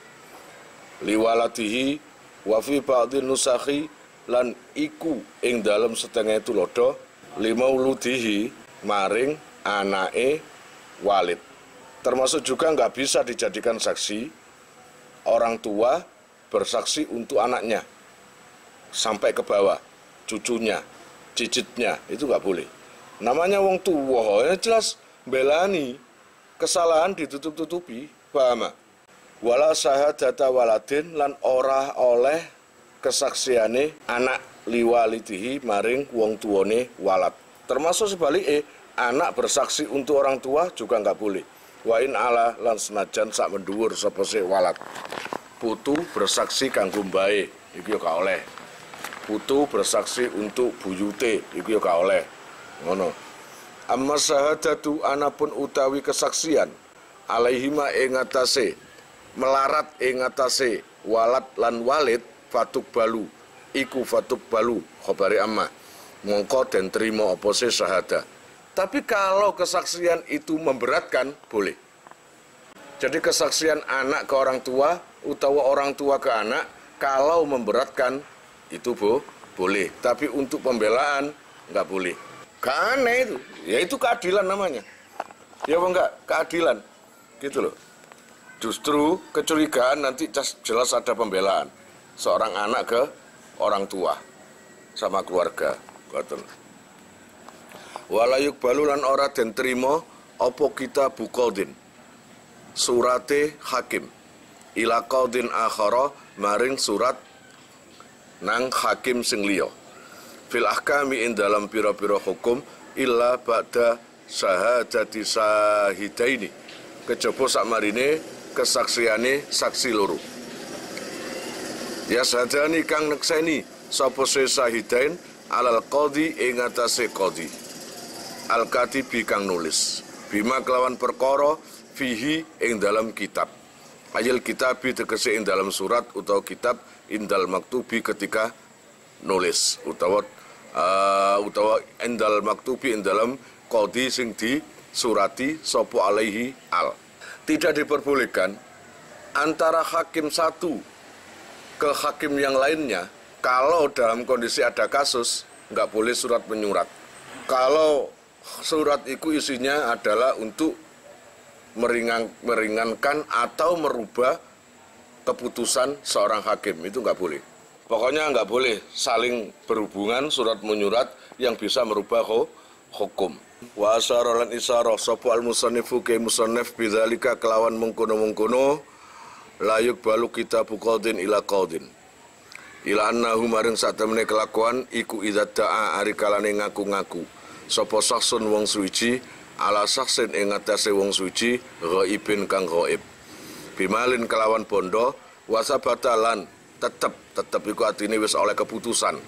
liwalatihi wa fi ba'dhin nusakhi lan iku ing dalem setengah tulodo limauludihi maring anake walid. Termasuk juga nggak bisa dijadikan saksi orang tua bersaksi untuk anaknya sampai ke bawah, cucunya, cicitnya, itu nggak boleh. Namanya wong tua, ya jelas belani, kesalahan ditutup-tutupi, paham? Wala sahadata waladin lan ora oleh kesaksiane anak liwalidihi maring wong tuane walad. Termasuk sebaliknya, anak bersaksi untuk orang tua juga nggak boleh. Wa in ala lan senajan sak mendhuwur sapa se walad. Putu bersaksi kanggo mbae, iku ya gak oleh. Putu bersaksi untuk buyute, iku ya gak oleh. Ngono. Amma syahadatu anapun utawi kesaksian alaihima ing atase melarat ing atase walad lan walid fatuk balu iku fatuk balu khabari amma mongko den trimo apa se syahada. Tapi kalau kesaksian itu memberatkan boleh. Jadi kesaksian anak ke orang tua utawa orang tua ke anak kalau memberatkan itu boleh. Tapi untuk pembelaan nggak boleh. Gak aneh itu, ya itu keadilan namanya. Ya apa enggak? Keadilan, gitu loh. Justru kecurigaan nanti jelas ada pembelaan. Seorang anak ke orang tua sama keluarga. Betul. Walayuk balulan ora den trimo opo kita bukodin. Surate hakim. Ila qaudin akhara maring surat nang hakim sing liya. Fil ahkami ing dalam pira-pira hukum illa ba'da syahadati sahidaini. Kejaba sakmarine kesaksiane saksi loro. Ya sadani kang nekseni sapa sahidain alal qadhi ing atase qadhi. Al katibi kang nulis. Bima kelawan perkara fihi ing dalam kitab. Ayil kitabi tegese ing dalam surat utawa kitab indal maktubi ketika nulis utawa indal maktubi ing dalam qadhi sing di surati sapa alaihi al. Tidak diperbolehkan antara hakim satu ke hakim yang lainnya kalau dalam kondisi ada kasus nggak boleh surat menyurat. Kalau surat itu isinya adalah untuk meringankan atau merubah keputusan seorang hakim, itu nggak boleh. Pokoknya nggak boleh saling berhubungan surat menyurat yang bisa merubah hukum. Wa asyara lan isyarah sapa al-musannifu ke musannif bidzalika kelawan mengkono-mengkono layuk balu kitabu qadin ila qadin. Ila annahu maring satemene kelakuan iku idza da'a ari kalane ngaku-ngaku sapa saksun wong suci ala saksin ing atase wong suci ghaibin kang ghaib. Bimalin kelawan bondo wasabatalan tetep iku artine wis oleh keputusan.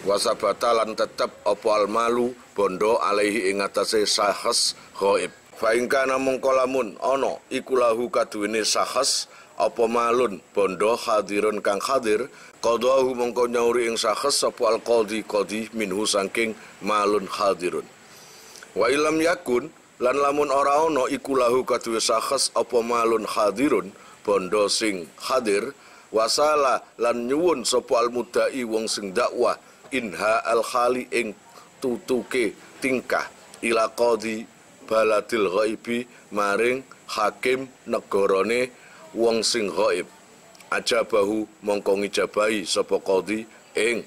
Wasabatalan tetep apa almalu bondo alaihi ing atase sahas ghaib. Fa ing kana mongko lamun ana iku lahu kaduwene sahas apa malun bondo hadirun kang hadir qadahu mongko nyauri ing sahas sapa alqadhi qadhi minhu saking malun hadirun. Wa ilam yakun lan lamun ora ana iku lahu kaduwe sahas apa malun hadirun bondo sing hadir wasala lan nyuwun sapa almudai wong sing dakwah inha al khali ing tutuke tingkah ila qadhi baladil ghaibi maring hakim negarane wong sing ghaib ajabahu mongko ngijabahi sapa qadhi ing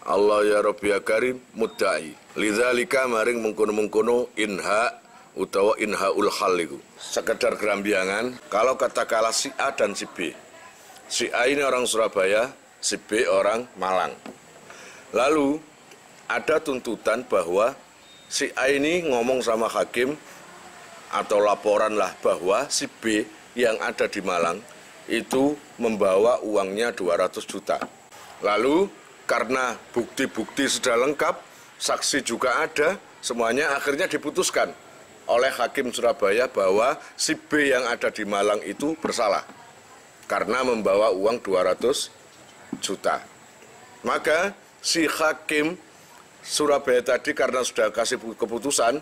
Allah ya Rabbi ya Karim mudda'i lidzalika maring mengkono-mengkono inha utawa inhaul hal itu sekedar gerambiangan. Kalau katakanlah si A dan si B, si A ini orang Surabaya, si B orang Malang, lalu ada tuntutan bahwa si A ini ngomong sama hakim atau laporan lah bahwa si B yang ada di Malang itu membawa uangnya 200 juta. Lalu karena bukti-bukti sudah lengkap, saksi juga ada, semuanya akhirnya diputuskan oleh Hakim Surabaya bahwa si B yang ada di Malang itu bersalah karena membawa uang 200 juta. Maka si Hakim Surabaya tadi karena sudah kasih keputusan,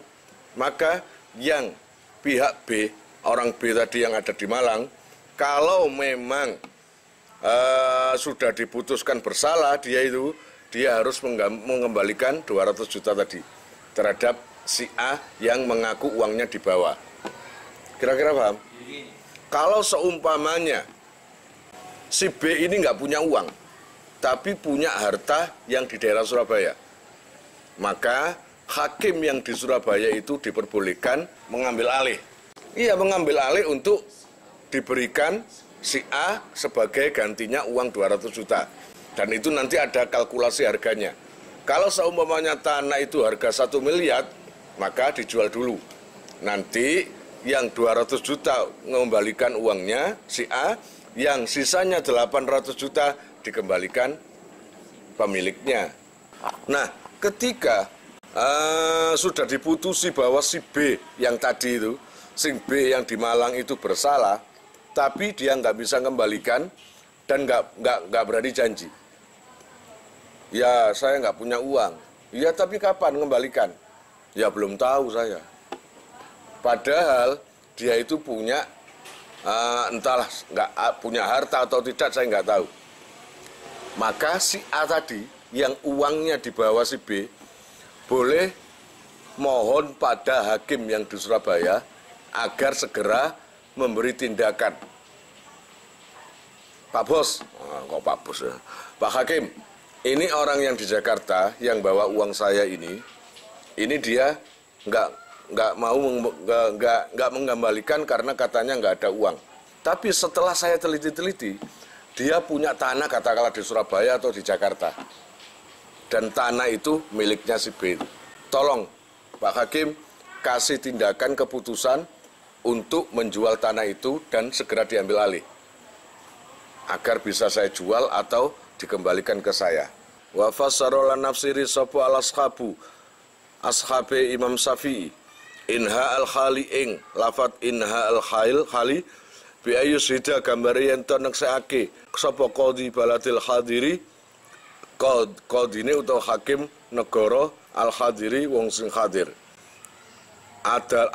maka yang pihak B, orang B tadi yang ada di Malang, kalau memang sudah diputuskan bersalah, dia harus mengembalikan 200 juta tadi terhadap si A yang mengaku uangnya dibawa. Kira-kira paham? Kalau seumpamanya si B ini nggak punya uang, tapi punya harta yang di daerah Surabaya, maka hakim yang di Surabaya itu diperbolehkan mengambil alih. Iya, mengambil alih untuk diberikan si A sebagai gantinya uang 200 juta. Dan itu nanti ada kalkulasi harganya. Kalau seumpamanya tanah itu harga 1 miliar, maka dijual dulu. Nanti yang 200 juta mengembalikan uangnya si A, yang sisanya 800 juta dikembalikan pemiliknya. Nah, ketika sudah diputusi bahwa si B yang tadi itu, si B yang di Malang itu bersalah, tapi dia nggak bisa kembalikan dan nggak berani janji. Ya, saya nggak punya uang. Ya, tapi kapan kembalikan? Ya, belum tahu saya. Padahal dia itu punya entahlah nggak punya harta atau tidak, saya nggak tahu. Maka si A tadi yang uangnya dibawa si B boleh mohon pada hakim yang di Surabaya agar segera memberi tindakan. Pak Bos, kok Pak Bos ya? Pak Hakim, ini orang yang di Jakarta yang bawa uang saya ini dia nggak mengembalikan karena katanya nggak ada uang. Tapi setelah saya teliti-teliti, dia punya tanah katakanlah di Surabaya atau di Jakarta. Dan tanah itu miliknya si B. Tolong Pak Hakim kasih tindakan keputusan untuk menjual tanah itu dan segera diambil alih. Agar bisa saya jual atau dikembalikan ke saya. Wa fassara lan nafsiri sapa al-ashabu ashabe Imam Syafi'i inha al-khali ing lafat inha al-khali bi ayusida gambare yen to nekseake sapa qadhi baladil hadiri qadine utawa hakim negara al-hadiri wong sing hadir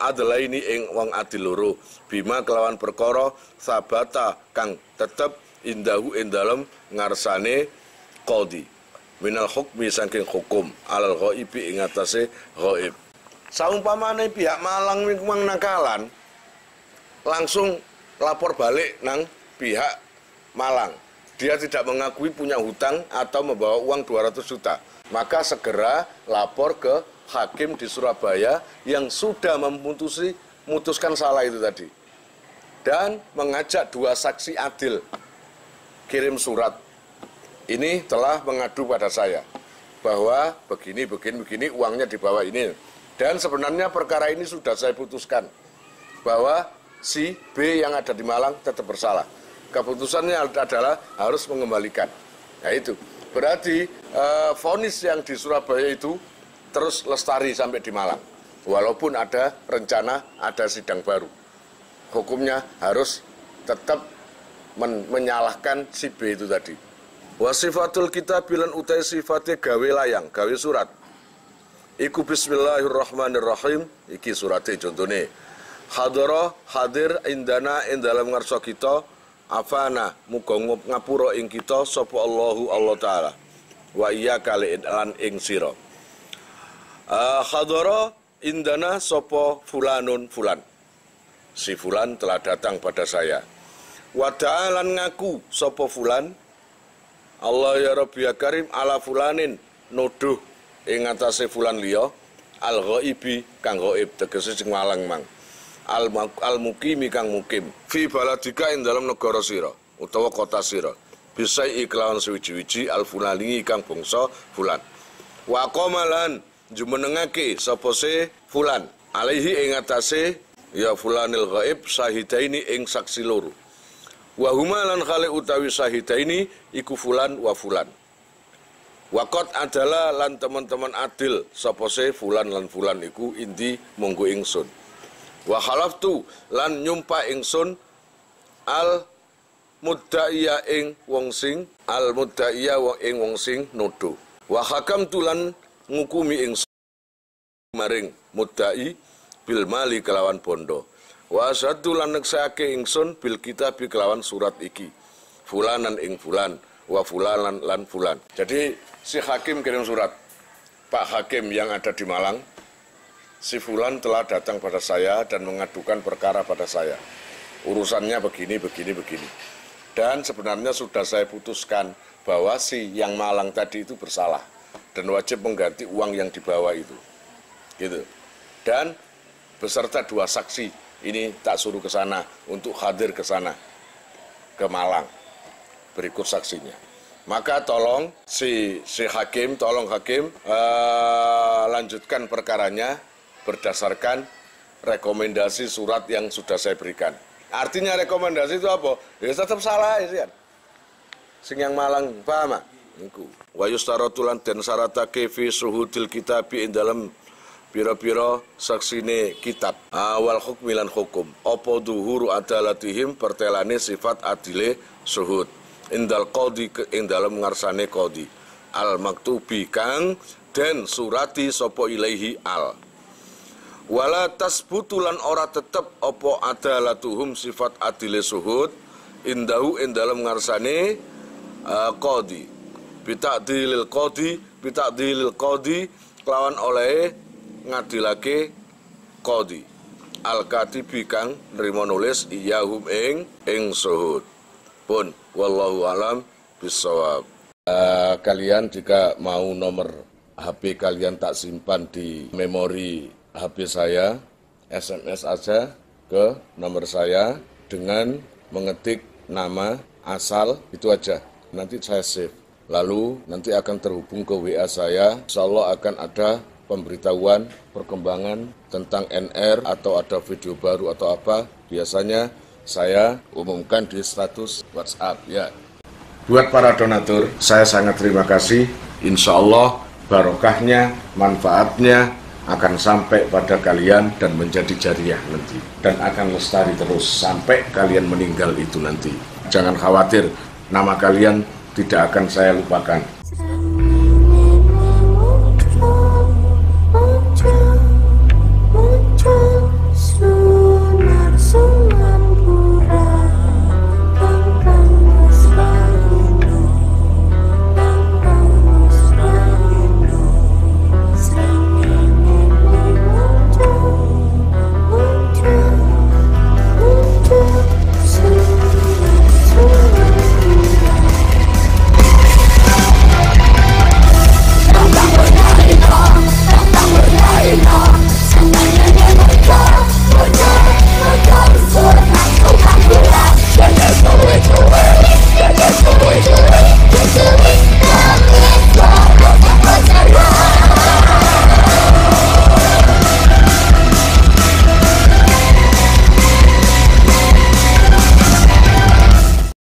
adalah ini ing wong adil loro bima kelawan perkara sabata kang tetep indahu ing dalem ngarsane qadhi minal hukmi saking hukum alal ghaibi ing atase ghaib. Saumpamane pihak Malang memang nakalan, langsung lapor balik nang pihak Malang. Dia tidak mengakui punya hutang atau membawa uang 200 juta. Maka segera lapor ke hakim di Surabaya yang sudah memutuskan salah itu tadi. Dan mengajak dua saksi adil kirim surat. Ini telah mengadu pada saya bahwa begini uangnya dibawa ini. Dan sebenarnya perkara ini sudah saya putuskan bahwa si B yang ada di Malang tetap bersalah. Keputusannya adalah harus mengembalikan. Nah itu berarti vonis yang di Surabaya itu terus lestari sampai di Malang. Walaupun ada rencana ada sidang baru. Hukumnya harus tetap menyalahkan si B itu tadi. Wasifatul kitab bilan utai sifatnya gawe layang, gawe surat. Iku bismillahirrahmanirrahim. Iki surate contohnya hadara hadir indana ing dalam ngarsa kita afana muga ngapura ing kita sapa Allahu Allah taala wa iya kali lan ing sira hadara indana sapa fulanun fulan si fulan telah datang pada saya wa ta'alan ngaku sapa fulan Allah ya Rabbi ya Karim ala fulanin nuduh ing atase fulan liya al ghaibi kang ghaib tegese sing malang mang al mukimi kang mukim fi baladika ing dalam negara sira utawa kota sira bisa iklawan suwiji-wiji al fulani kang bangsa fulan wa qamalan jumenengake sapa se fulan alaihi ing atase ya fulanil ghaib syahidaini ing saksi loro. Wa huma lan khali utawi syahidaini iku fulan wa fulan. Wakot adalah lan teman-teman adil sapa se fulan lan fulan iku indi monggo ingsun. Wa khalaftu lan nyumpah ingsun al muddaiya ing wong sing ing wong sing nuduh. Wa hakamtu lan ngukumi ingsun maring muddai bil mali kelawan bondo. Wa asyhadu lan neksake ingsun bil kitab kelawan surat iki. Fulanan ing fulan wa fulanan lan fulan. Jadi si hakim kirim surat, Pak Hakim yang ada di Malang, si fulan telah datang pada saya dan mengadukan perkara pada saya. Urusannya begini. Dan sebenarnya sudah saya putuskan bahwa si yang Malang tadi itu bersalah dan wajib mengganti uang yang dibawa itu. Gitu. Dan beserta 2 saksi ini tak suruh ke sana untuk hadir ke sana, ke Malang. Berikut saksinya. Maka tolong hakim lanjutkan perkaranya berdasarkan rekomendasi surat yang sudah saya berikan. Artinya rekomendasi itu apa? Ya tetap salah ya. Sing yang Malang paham? Niku. Wa yustaratulan den syaratake fi suhudil kitabi ing dalem pira-pira saksine kitab. Awal hukmi lan hukum. Apa dhuhuru adalatihim pertelane sifat adile suhud. Indal qadi ing dalem ngarsane qadi al maktubi kang den surati sapa ilaihi al wala tasbutulan ora tetep apa adalatuhum sifat adile suhud indahu ing dalem ngarsane qadi bitadilil qadi kelawan oleh ngadilake qadi al katibi kang nrimo nulis iyahum ing suhud. Pun wallahu alam bisawab. Kalian jika mau nomor HP kalian tak simpan di memori HP saya, SMS aja ke nomor saya dengan mengetik nama asal itu aja. Nanti saya save. Lalu nanti akan terhubung ke WA saya. Insyaallah akan ada pemberitahuan perkembangan tentang NR atau ada video baru atau apa. Biasanya saya umumkan di status WhatsApp ya. Buat para donatur, saya sangat terima kasih. Insya Allah barokahnya, manfaatnya akan sampai pada kalian dan menjadi jariah nanti. Dan akan lestari terus sampai kalian meninggal itu nanti. Jangan khawatir, nama kalian tidak akan saya lupakan.